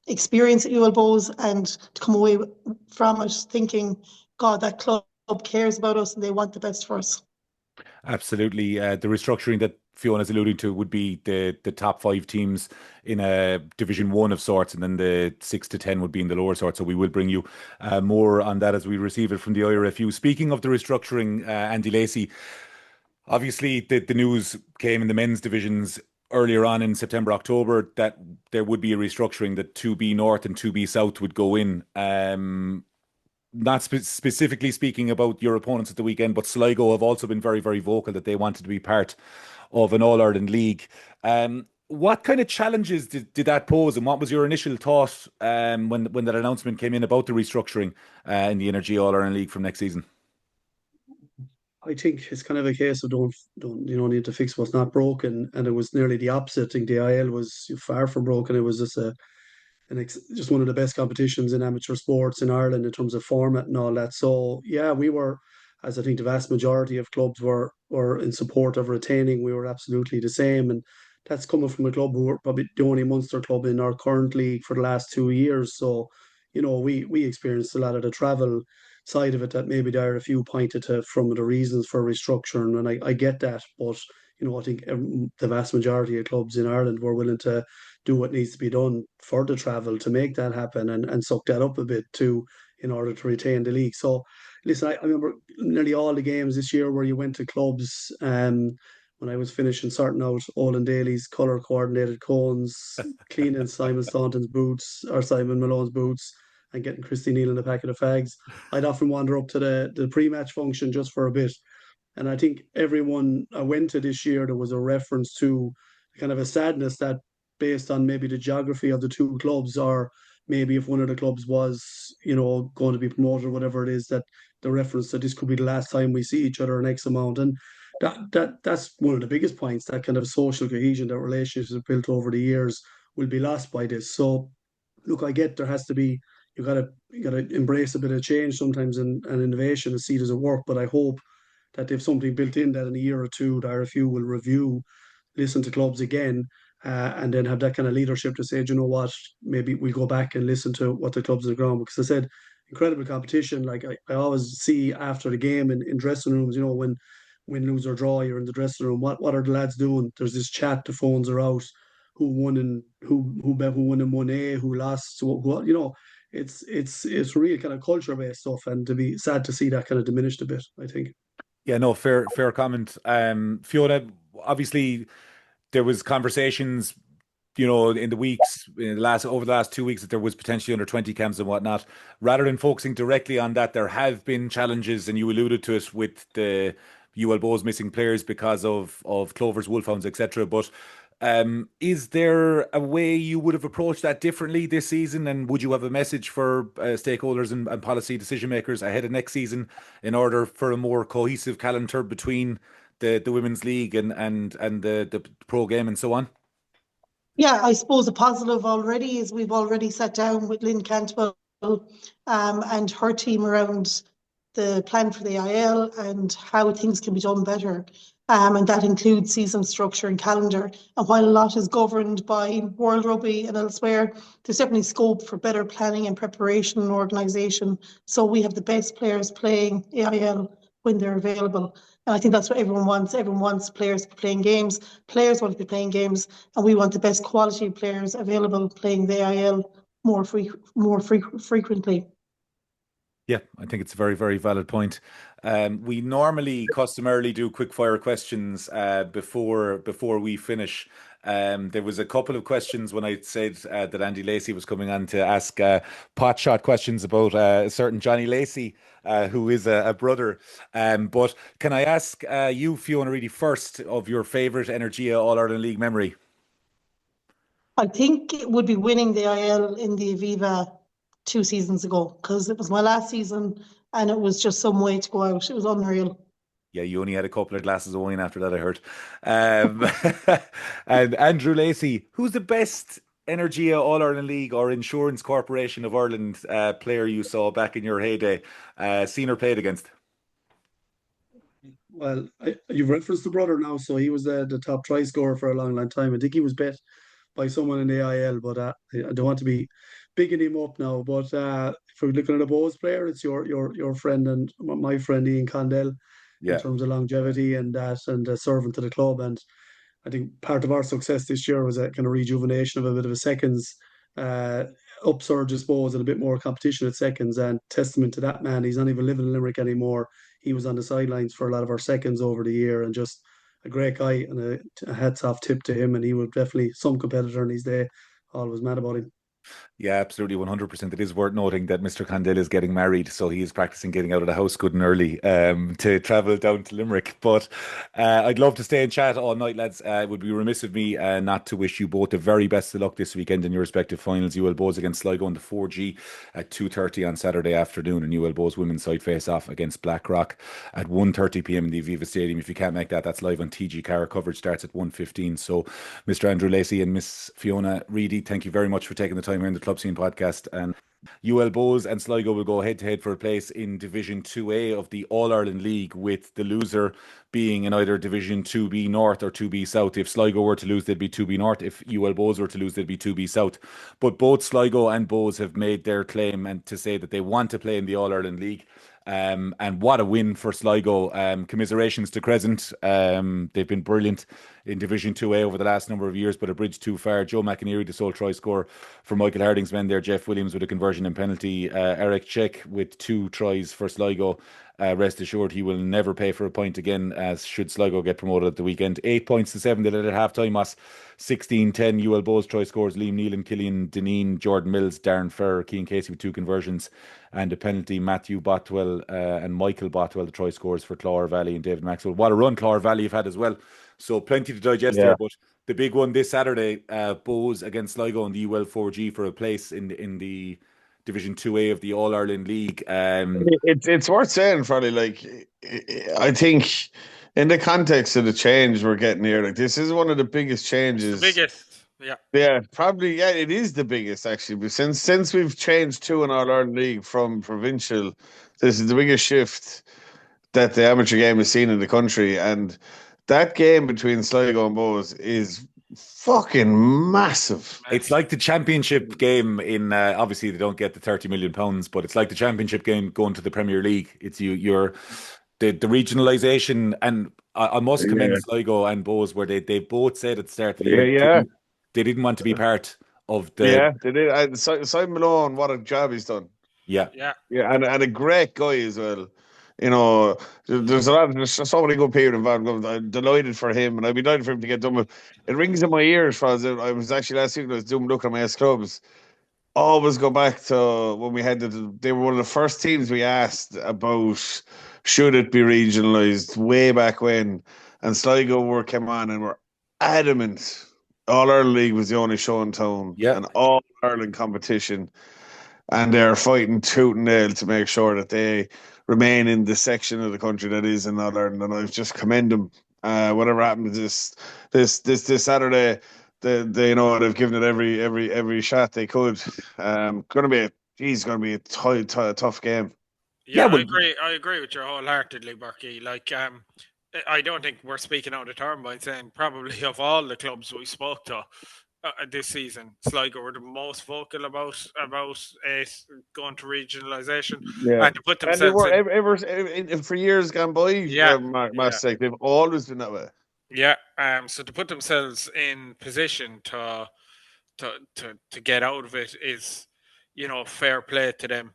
experience at UL Bohs and to come away from it thinking, God, that club cares about us and they want the best for us. Absolutely. The restructuring that Fiona's alluding to would be the top 5 teams in a Division 1 of sorts, and then the 6 to 10 would be in the lower sort. So we will bring you more on that as we receive it from the IRFU. Speaking of the restructuring, Andy Lacey, obviously the news came in the men's divisions earlier on in September, October, that there would be a restructuring, that 2B North and 2B South would go in. Not specifically speaking about your opponents at the weekend, but Sligo have also been very, very vocal that they wanted to be part of an All-Ireland league. What kind of challenges did that pose, and what was your initial thought when that announcement came in about the restructuring in the Energia All-Ireland League from next season? I think it's kind of a case of don't need to fix what's not broken, and it was nearly the opposite. I think the IL was far from broken. It was just just one of the best competitions in amateur sports in Ireland in terms of format and all that. So yeah, we were, as I think the vast majority of clubs were in support of retaining. We were absolutely the same, and that's coming from a club who were probably the only Munster club in our current league for the last 2 years. So we experienced a lot of the travel side of it that maybe there are a few pointed to from the reasons for restructuring, and I get that, but I think the vast majority of clubs in Ireland were willing to do what needs to be done for the travel to make that happen, and suck that up a bit too in order to retain the league. So listen, I remember nearly all the games this year where you went to clubs, when I was finishing sorting out Olin Daly's colour coordinated cones, cleaning Simon Staunton's boots or Simon Malone's boots, and getting Christy Neal a packet of fags. I'd often wander up to the pre-match function just for a bit. And I think everyone I went to this year, there was a reference to kind of a sadness that, based on maybe the geography of the two clubs, or maybe if one of the clubs was, going to be promoted or whatever it is, that the reference that this could be the last time we see each other in X amount. And that's one of the biggest points, that kind of social cohesion, that relationships have built over the years will be lost by this. So look, I get there has to be, you gotta embrace a bit of change sometimes, and innovation, and see does it work. But I hope that they've something built in that in a year or two, the RFU will review, listen to clubs again, and then have that kind of leadership to say, you know what, maybe we go back and listen to what the clubs on the ground. Because I said, incredible competition. Like I always see after the game in dressing rooms, when win, lose or draw, you're in the dressing room. What are the lads doing? There's this chat, the phones are out. who won in who won in 1A, who lost, it's real kind of culture based stuff, and to be sad to see that kind of diminished a bit, I think. Yeah, no, fair comment. Fiona, obviously there was conversations, in the weeks over the last 2 weeks that there was potentially under 20 camps and whatnot. Rather than focusing directly on that, there have been challenges, and you alluded to it with the UL Bohs missing players because of Clovers, Wolfhounds, etc. But is there a way you would have approached that differently this season? And would you have a message for stakeholders and policy decision makers ahead of next season in order for a more cohesive calendar between the women's league and the pro game and so on? Yeah, I suppose a positive already is we've already sat down with Lynn Cantwell and her team around the plan for the AIL and how things can be done better. And that includes season structure and calendar. And while a lot is governed by World Rugby and elsewhere, there's definitely scope for better planning and preparation and organisation. So we have the best players playing AIL when they're available. And I think that's what everyone wants. Everyone wants players to be playing games. Players want to be playing games. And we want the best quality players available playing the AIL more frequently. Yeah, I think it's a very, very valid point. We customarily do quick fire questions before we finish. There was a couple of questions when I said that Andy Lacey was coming on to ask pot shot questions about a certain Johnny Lacey, who is a brother. But can I ask you, Fiona Reidy, first of your favourite Energia All-Ireland League memory? I think it would be winning the AIL in the Aviva 2 seasons ago, because it was my last season and it was just some way to go out. It was unreal. Yeah, you only had a couple of glasses of wine after that, I heard. And Andrew Lacey, who's the best Energia All-Ireland League or Insurance Corporation of Ireland player you saw back in your heyday, seen or played against? Well, you've referenced the brother now, so he was the top try scorer for a long, long time. I think he was bet by someone in the AIL, but I don't want to be bigging him up now. But if we're looking at a Bohs player, it's your friend and my friend Ian Condell in terms of longevity and that, and a servant to the club. And I think part of our success this year was a kind of rejuvenation of a bit of a seconds upsurge, I suppose, and a bit more competition at seconds. And testament to that man, he's not even living in Limerick anymore. He was on the sidelines for a lot of our seconds over the year, and just a great guy, and a hats off tip to him. And he was definitely some competitor in his day. Always mad about him. Yeah, absolutely, 100%. It is worth noting that Mr. Condell is getting married, so he is practicing getting out of the house good and early to travel down to Limerick. But I'd love to stay and chat all night, lads. It would be remiss of me not to wish you both the very best of luck this weekend in your respective finals. UL Bohs against Sligo in the 4G at 2:30 on Saturday afternoon, and UL Bohs women's side face-off against Blackrock at 1:30 p.m. in the Aviva Stadium. If you can't make that, that's live on TG Car. Coverage starts at 1:15. So, Mr. Andrew Lacey and Miss Fiona Reidy, thank you very much for taking the time here in the Club Scene podcast. And UL Bohs and Sligo will go head to head for a place in Division 2A of the All-Ireland League, with the loser being in either Division 2B North or 2B South. If Sligo were to lose, they'd be 2B North. If UL Bohs were to lose, they'd be 2B South. But both Sligo and Bohs have made their claim and to say that they want to play in the All-Ireland League. And what a win for Sligo. Commiserations to Crescent. They've been brilliant in Division 2A over the last number of years, but a bridge too far. Joe McInerney, the sole try scorer for Michael Harding's men there. Jeff Williams with a conversion and penalty. Eric Check with 2 tries for Sligo. Rest assured, he will never pay for a point again, as should Sligo get promoted at the weekend. 8 points to 7 they led at half time. 16-10 UL Bohs try scores. Liam Nealon, Killian Deneen, Jordan Mills, Darren Ferrer, Keane Casey with 2 conversions and a penalty. Matthew Botwell and Michael Botwell, the try scores for Clogher Valley, and David Maxwell. What a run Clogher Valley have had as well. So plenty to digest there. But the big one this Saturday, Bohs against Sligo in the UL 4G for a place in the Division 2A of the All-Ireland League. It's worth saying, Freddie, like, I think in the context of the change we're getting here, like, this is one of the biggest changes. It's the biggest. Yeah. Yeah, probably. Yeah, it is the biggest, actually. But since we've changed to an All-Ireland League from provincial, this is the biggest shift that the amateur game has seen in the country. And that game between Sligo and Bohs is fucking massive. It's like the championship game in obviously they don't get the £30 million, but it's like the championship game going to the Premier League. It's the regionalisation, and I must commend Sligo and Bohs, where they both said at the start of the year They didn't want to be part of the. Yeah, they did. And Simon Malone, what a job he's done. Yeah. And a great guy as well. You know, there's so many good people involved. I'm delighted for him, and I'd be delighted for him to get done. But it rings in my ears. I was actually last week. I was doing looking at my S clubs. Always go back to when we had they were one of the first teams we asked about should it be regionalised way back when, and Sligo came on and were adamant. All Ireland League was the only show in town, and All Ireland competition, and they're fighting tooth and nail to make sure that they remain in the section of the country that is in All Ireland. And I just commend them. Whatever happens this Saturday. They've given it every shot they could. Going to be a tough game. Yeah, I agree with you wholeheartedly, Berkey. Like, I don't think we're speaking out of turn by saying probably of all the clubs we spoke to this season, Sligo were the most vocal about going to regionalisation. Yeah, and to put themselves for years gone by. Yeah, they've always been that way. Yeah, so to put themselves in position to get out of it is, fair play to them.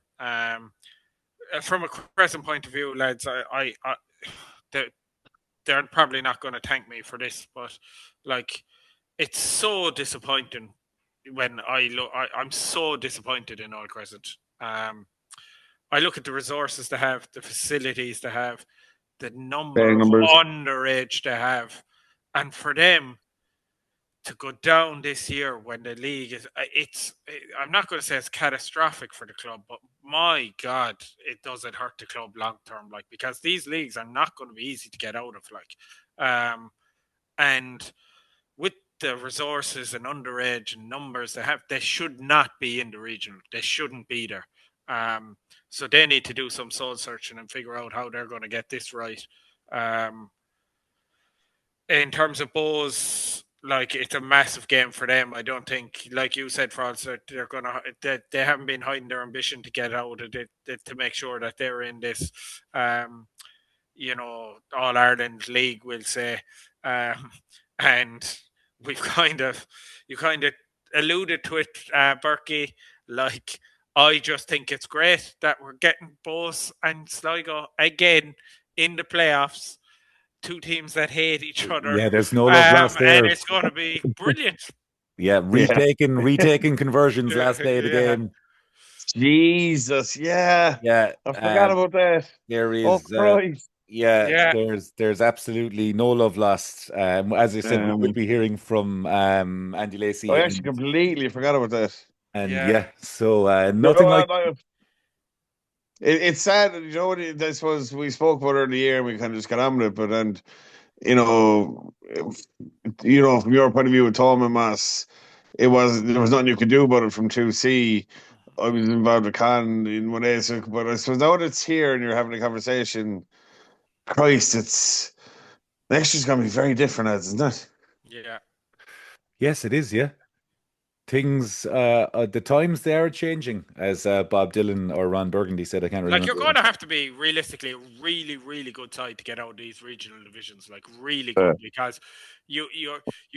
From a Crescent point of view, lads, they're probably not going to thank me for this, but like, it's so disappointing when I'm so disappointed in Old Crescent. I look at the resources they have, the facilities they have, the number of underage they have. And for them to go down this year when the league I'm not going to say it's catastrophic for the club, but my God, it doesn't hurt the club long term, like, because these leagues are not going to be easy to get out of, like, and with the resources and underage and numbers they have, they should not be in the regional. They shouldn't be there. So they need to do some soul searching and figure out how they're going to get this right. In terms of Bohs, like, it's a massive game for them. I don't think, like you said, Franz, they haven't been hiding their ambition to get out of it, to make sure that they're in this, All Ireland League, we'll say, and you kind of alluded to it, Berkey. Like, I just think it's great that we're getting Bohs and Sligo again in the playoffs. Two teams that hate each other. Yeah, there's no love lost there. And it's going to be brilliant. Retaking conversions last day of the game. Jesus, yeah. I forgot about that. There is, there's absolutely no love lost. As I said, we'll be hearing from Andy Lacey. I actually completely forgot about that. And so nothing like. It's sad, I suppose we spoke about it in the year and we kind of just got on with it, but from your point of view with Tom and Mass, there was nothing you could do about it from 2C. I was involved with Con in 1A, but I suppose now that it's here and you're having a conversation, Christ, next year's going to be very different, isn't it? Yeah. Yes, it is, yeah. Things, the times they are changing, as Bob Dylan or Ron Burgundy said. I can't remember. Like, you're going to have to be realistically a really, really good side to get out of these regional divisions. Like, really good, because you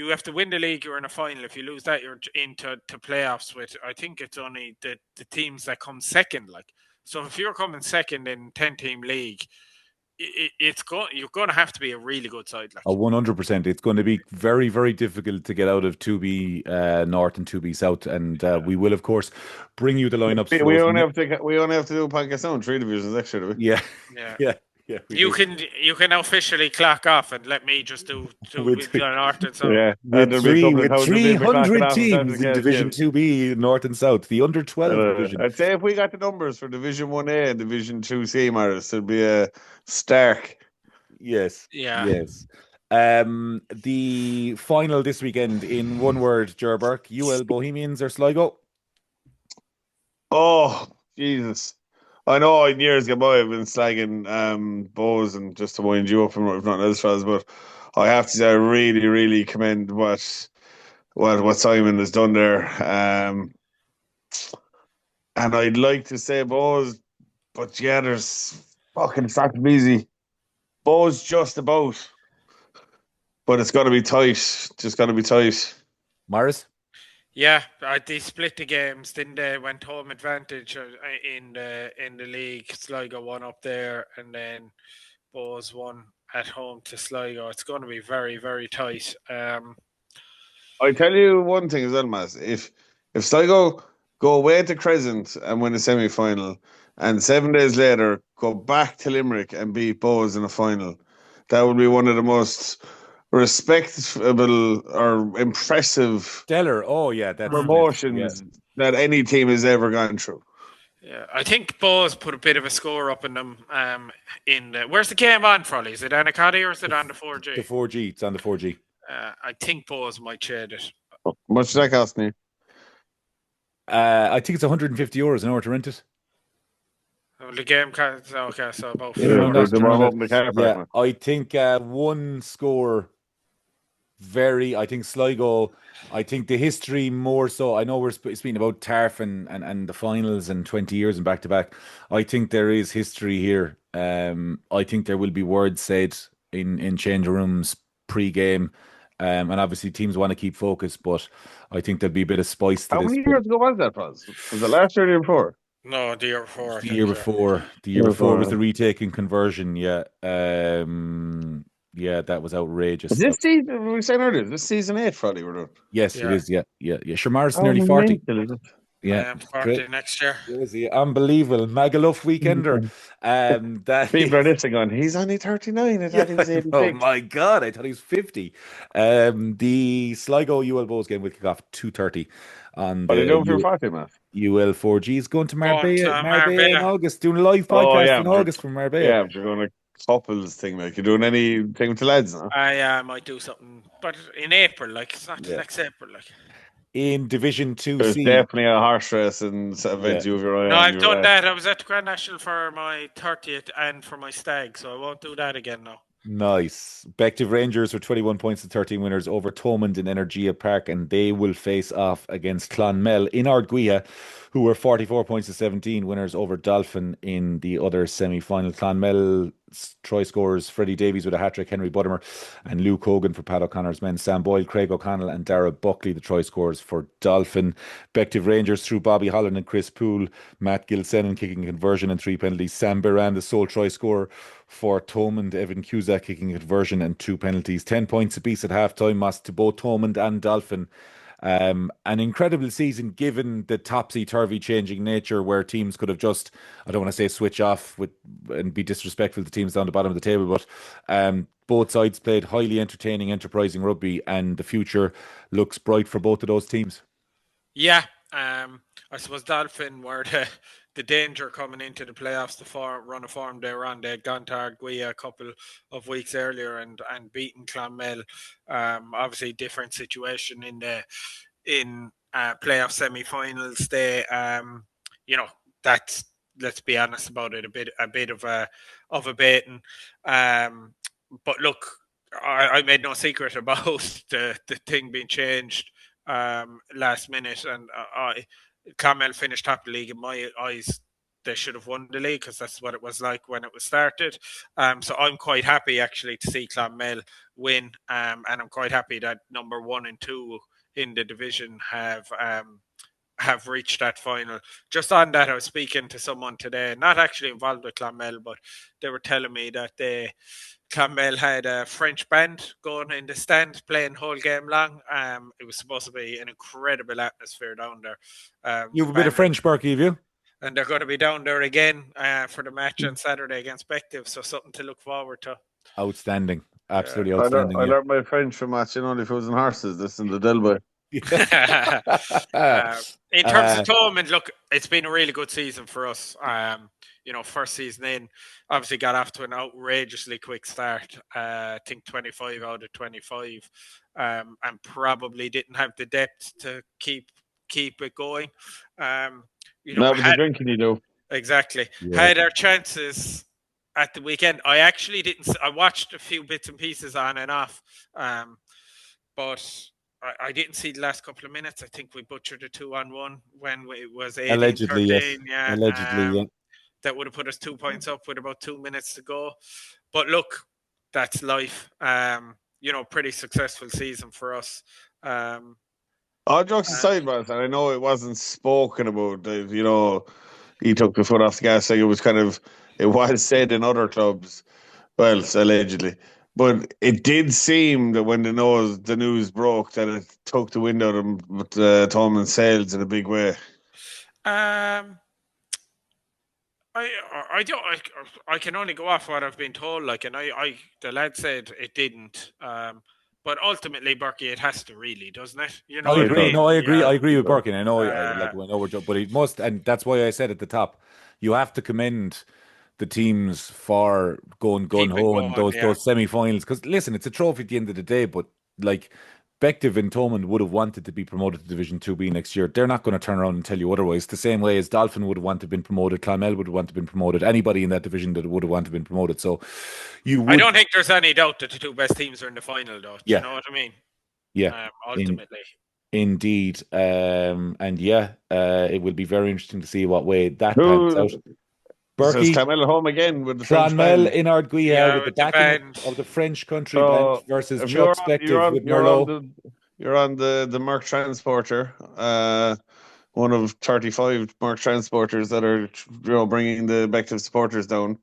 have to win the league. You're in a final. If you lose that, you're into playoffs with, I think it's only the teams that come second. Like, so if you're coming second in 10-team league, you're going to have to be a really good side. Like, 100%. It's going to be very, very difficult to get out of 2B North and 2B South, and we will, of course, bring you the lineups. We only have to do a podcast on 3 divisions extra, do we? Yeah. You can officially clock off and let me just do with North and South. Yeah, with 300 teams in Division 2B North and South, the under 12 division. I'd say if we got the numbers for Division 1A and Division 2C, Maris, it'd be a stark. Yes. Yeah. Yes. The final this weekend, in one word, Gerberk, UL Bohemians or Sligo? Oh, Jesus. I know in years ago I've been slagging Bohs, and just to wind you up and if not else, but I have to say I really, really commend what Simon has done there. And I'd like to say Bohs, but yeah, there's fucking fucking easy. Bohs just about. But it's got to be tight. Just got to be tight. Morris? Yeah, they split the games, didn't they? Went home advantage in the league. Sligo won up there, and then Bohs won at home to Sligo. It's going to be very, very tight. I tell you one thing as well, Mass. If Sligo go away to Crescent and win a semi-final, and 7 days later go back to Limerick and beat Bohs in a final, that would be one of the most respectable or impressive Stellar. Oh yeah, that's promotions that any team has ever gone through. Yeah, I think Bohs put a bit of a score up in them. Where's the game on, Frolly? Is it Anacati or is it on the 4G? The 4G. It's on the 4G. I think Bohs might trade it. How much does that cost me? I think it's €150 in order to rent it. The game costs, okay, so about Yeah, I think one score. I think Sligo. I think the history more so. I know we're speaking about Tarf and the finals and 20 years and back to back. I think there is history here. I think there will be words said in change rooms pre-game. And obviously teams want to keep focus, but I think there'll be a bit of spice to How this. many years ago was that, Was it last year or the year before? No, the year before. The year before. The year before was the retake and conversion, yeah. Yeah, that was outrageous. Is this season, we were saying earlier, this season 8, Friday we're doing? Yes, it is, yeah. Shamar's nearly 40. Yeah, 40 next year. Unbelievable. Magaluf weekender. People are listening on, he's only 39. I thought he was 86. Oh my God, I thought he was 50. The Sligo UL Bohs game will kick off at 2:30 on What are the you doing for your party, man? UL 4G is going to Marbella in August, doing a live Oh, podcast yeah, in August from Marbella. Yeah, you're doing a couples thing, like you're doing anything with the lads, no? I might do something, but in April, like it's not next April, like. In Division 2C. There's definitely a horse race and event you have your eye on. No, I've done that. I was at the Grand National for my 30th and for my stag, so I won't do that again now. Nice. Bective Rangers with 21 points and 13 winners over Thomond in Energia Park, and they will face off against Clonmel in Ardguia, who were 44 points to 17 winners over Dolphin in the other semi-final. Clonmel try scorers Freddie Davies with a hat-trick, Henry Buttimer and Luke Hogan for Pat O'Connor's men, Sam Boyle, Craig O'Connell and Dara Buckley the try scorers for Dolphin. Bective Rangers through Bobby Holland and Chris Poole, Matt Gilsenan kicking conversion and 3 penalties, Sam Beran the sole try scorer for Thomond, Evan Cusack kicking conversion and 2 penalties. 10 points apiece at half-time, Moss, to both Thomond and Dolphin. An incredible season given the topsy-turvy changing nature where teams could have just, I don't want to say switch off and be disrespectful to teams down the bottom of the table, but both sides played highly entertaining, enterprising rugby, and the future looks bright for both of those teams. Yeah, I suppose Dolphin were the danger coming into the playoffs, the run of form they were on. They had gone to Ardguia a couple of weeks earlier and beaten Clonmel. Obviously, different situation in playoff semi-finals. They, that's, let's be honest about it, a bit of a baiting. But look, I made no secret about the thing being changed last minute, and Clonmel finished top of the league. In my eyes, they should have won the league because that's what it was like when it was started. So I'm quite happy actually to see Clonmel win, and I'm quite happy that number 1 and 2 in the division have reached that final. Just on that, I was speaking to someone today, not actually involved with Clonmel, but they were telling me that Clonmel had a French band going in the stand playing whole game long. It was supposed to be an incredible atmosphere down there. You have a bit of French, Berkey, have you? And they're going to be down there again for the match on Saturday against Bective, so something to look forward to. Outstanding. Absolutely outstanding. I learned my French from matching only if it was in horses. This in the Delboy. In terms of Thomond, look, it's been a really good season for us. First season in, obviously got off to an outrageously quick start. I think 25 out of 25, and probably didn't have the depth to keep it going. Not with the drinking you do. Exactly. Yeah. Had our chances at the weekend. I actually didn't. I watched a few bits and pieces on and off, but I didn't see the last couple of minutes. I think we butchered a 2-on-1 when it was 18-13. Allegedly, yes. Yeah. Allegedly, yeah. That would have put us 2 points up with about 2 minutes to go. But look, that's life. Pretty successful season for us. All jokes aside, man, and I know it wasn't spoken about. He took the foot off the gas. Like it was said in other clubs. Well, allegedly, but it did seem that when the news broke, that it took the wind out of him with Tolman's sails in a big way. Um, I don't. I can only go off what I've been told. Like, and the lad said it didn't. But ultimately, Berkey, it has to really, doesn't it? You know I what agree. I mean? No, I agree. Yeah. I agree with Birkin. I know, Uh, I know but it must, and that's why I said at the top, you have to commend the teams for going gun Keep it ho and going, yeah. those semi-finals. Because listen, it's a trophy at the end of the day, but like Bective and Thomond would have wanted to be promoted to Division 2B next year. They're not going to turn around and tell you otherwise. The same way as Dolphin would have wanted to been promoted, Clonmel would have wanted to been promoted. Anybody in that division that would have wanted to been promoted. So you would. I don't think there's any doubt that the two best teams are in the final, though. Do Yeah. you know what I mean? Yeah. Ultimately. Indeed. And yeah, it will be very interesting to see what way that pans out. Says Berkey, Clonmel home again with the French Clonmel band. in Ardguiha Yeah, with the with the backing band. of the French country band So versus if Chuck's Bective with Merlot. you're on the Merc Transporter, one of 35 Merc Transporters that are bringing the Bective supporters down.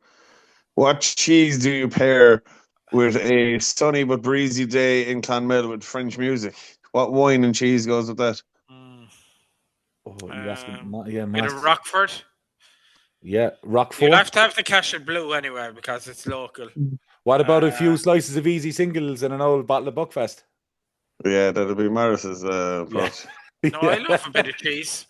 What cheese do you pair with a sunny but breezy day in Clonmel with French music? What wine and cheese goes with that? Oh, you're asking, Bit of Rockford. Yeah, Rockford. You'll have to have the cash and blue anyway because it's local. What about a few slices of easy singles and an old bottle of Buckfast? Yeah, that'll be Morris's approach. No, I love a bit of cheese.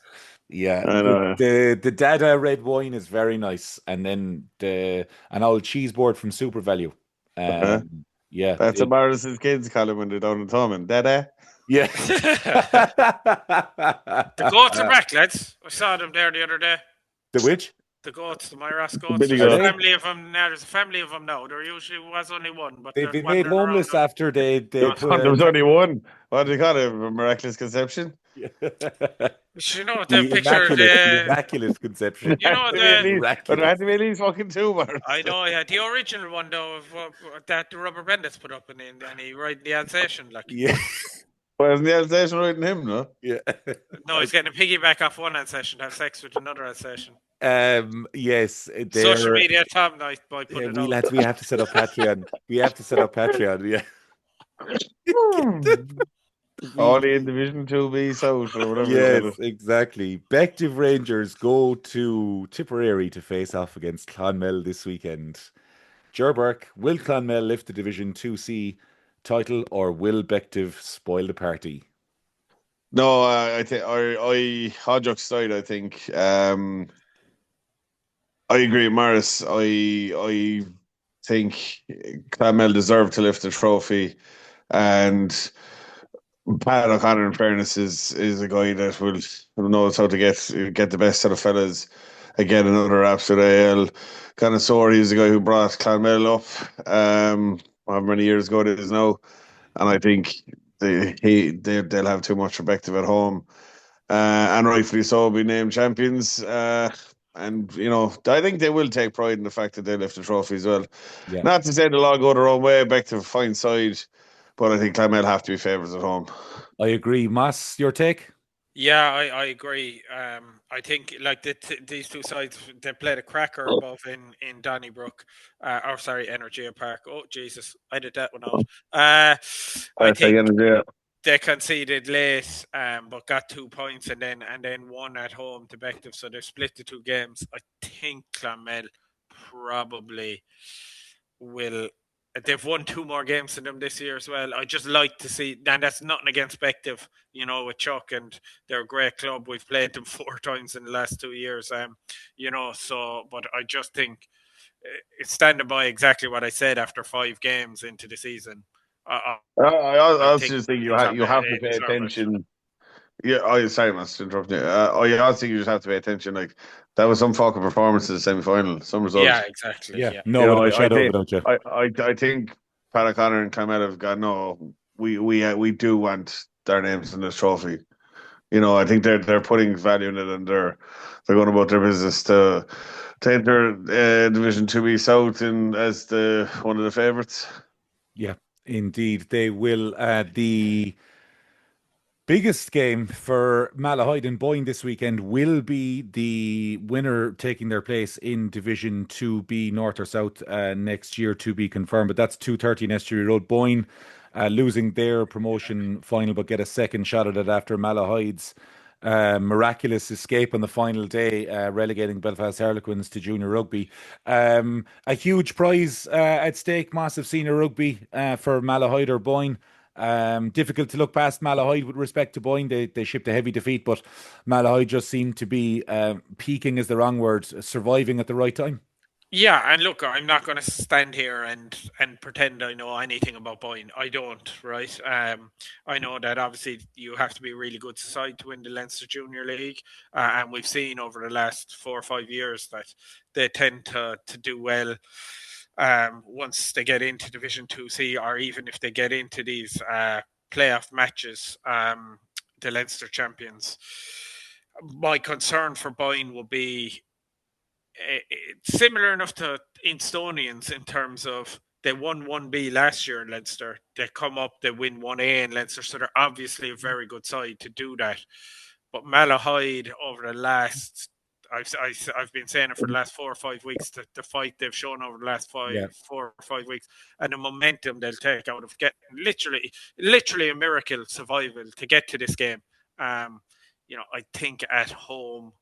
Yeah, I know. the Dada red wine is very nice, and then an old cheese board from Super Value. Yeah, That's what Morris's kids call him when they're down in Thomond. Dada. Yeah. The goats are back, lads. I saw them there the other day. The which? The goats, the Myras goats. Billy There's a goat. family of them now. There's a family of them now. There usually was only one, but They've they're been made wandering homeless around. after they There was only one. What do you call it? A miraculous conception? You know the the picture of the immaculate conception. You know But there had to be at least fucking two, man. I know, yeah. The original one though of that the Rubber Bandits put up and he riding the Alsatian like. Yeah. Well, isn't the Alsatian riding him, no? Yeah. No, he's getting a piggyback off one Alsatian to have sex with another Alsatian. Yes. Social media Tom night boy put it out. Lads, we have to set up Patreon. Yeah. Only in Division 2B South or whatever. Yes, exactly. Bective Rangers go to Tipperary to face off against Clonmel this weekend. Gerberk, will Clonmel lift the Division 2C title or will Bective spoil the party? No, I think Hodjock's side. I think I agree with Morris. I think Clonmel deserve to lift the trophy, and Pat O'Connor, in fairness, is a guy that will knows how to get the best out of fellas. Again, another absolute AIL connoisseur. He's the guy who brought Clonmel up. How many years ago it is now, and I think they'll have too much perspective at home, and rightfully so, be named champions. And I think they will take pride in the fact that they lift the trophy as well. Yeah. Not to say they'll all go their own way, back to a fine side, but I think Clonmel have to be favourites at home. I agree. Moss, your take? Yeah, I agree. I think like these two sides, they played a cracker above in Donnybrook, Energia Park. Oh Jesus, I did that one out. I think they conceded late, but got 2 points and then won at home to Bective. So they've split the two games. I think Clonmel probably will. They've won 2 more games than them this year as well. I just like to see, and that's nothing against Bective, with Chuck, and they're a great club. We've played them 4 times in the last 2 years, but I just think it's standing by exactly what I said after 5 games into the season. I also just think you have to pay attention. Yeah, sorry, Master, interrupting you. I also think you just have to pay attention. Like, that was some fucking performance in the semi-final, some results. Yeah, exactly. Yeah. No, I think Pat O'Connor and Clonmel have gone, no, we do want their names in this trophy. I think they're putting value in it, and they're going about their business to enter Division 2B South as one of the favourites. Yeah, indeed, they will. Biggest game for Malahide and Boyne this weekend will be the winner taking their place in Division 2B, North or South, next year to be confirmed. But that's 2:30 in Estuary Road. Boyne losing their promotion final, but get a second shot at it after Malahide's miraculous escape on the final day, relegating Belfast Harlequins to junior rugby. A huge prize at stake, massive senior rugby for Malahide or Boyne. Difficult to look past Malahide with respect to Boyne. They shipped a heavy defeat, but Malahide just seemed to be peaking is the wrong word, surviving at the right time. Yeah, and look, I'm not going to stand here and pretend I know anything about Boyne. I don't, right? I know that obviously you have to be a really good side to win the Leinster Junior League, and we've seen over the last 4 or 5 years that they tend to do well once they get into Division 2C, or even if they get into these playoff matches, the Leinster champions. My concern for Boyne will be similar enough to Instonians in terms of they won 1B last year in Leinster. They come up, they win 1A in Leinster, so they're obviously a very good side to do that. But Malahide over the last... I've been saying it for the last 4 or 5 weeks, the fight they've shown over the last 4 or 5 weeks, and the momentum they'll take out of getting literally a miracle survival to get to this game. I think at home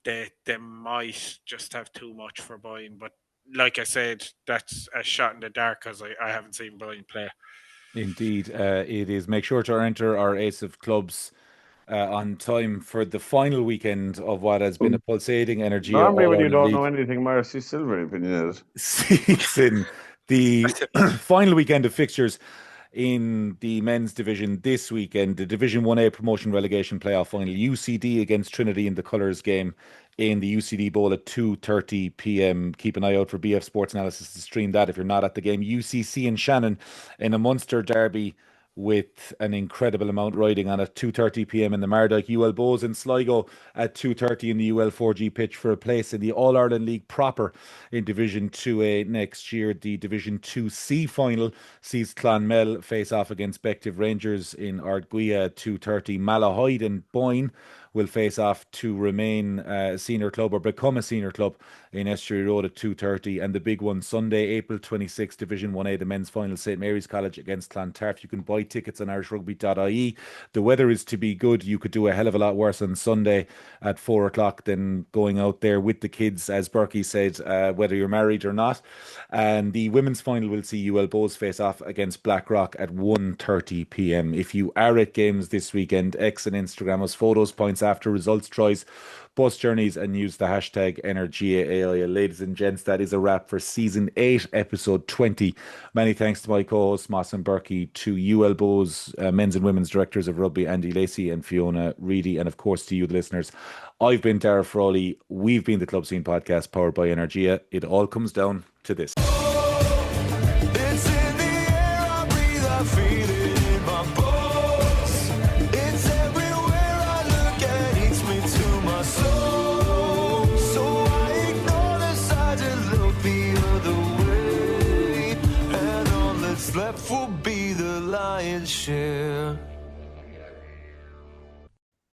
they might just have too much for Boyne, but like I said, that's a shot in the dark because I haven't seen Boyne play. Indeed, it is. Make sure to enter our Ace of Clubs on time for the final weekend of what has been a pulsating Energia. Normally, when you don't know anything, Marcy still very opinionated. Season, the final weekend of fixtures in the men's division this weekend, the Division 1A promotion relegation playoff final, UCD against Trinity in the colours game in the UCD Bowl at 2:30 p.m. Keep an eye out for BF Sports Analysis to stream that if you're not at the game. UCC and Shannon in a Munster derby with an incredible amount riding on at 2:30 p.m. in the Mardyke. UL Bohs in Sligo at 2:30 in the UL 4G pitch for a place in the All-Ireland League proper in Division 2A next year. The Division 2C final sees Clonmel face off against Bective Rangers in Ardguia at 2:30. Malahide and Boyne will face off to remain a senior club or become a senior club in Estuary Road at 2:30. And the big one Sunday, April 26th, Division 1A, the men's final, St. Mary's College against Clontarf. You can buy tickets on irishrugby.ie. The weather is to be good. You could do a hell of a lot worse on Sunday at 4 o'clock than going out there with the kids, as Berkey said, whether you're married or not. And the women's final will see UL Bohs face off against Blackrock at 1:30 p.m. If you are at games this weekend, X and Instagram us photos, points after, results, tries, bus journeys, and use the hashtag EnergiaAIL. Ladies and gents, that is a wrap for Season 8, Episode 20. Many thanks to my co-hosts, Moss and Berkey, to UL Bohs, men's and women's directors of rugby, Andy Lacey and Fiona Reidy, and of course to you, the listeners. I've been Dara Frawley. We've been the Club Scene Podcast, powered by Energia. It all comes down to this. Left will be the lion's share.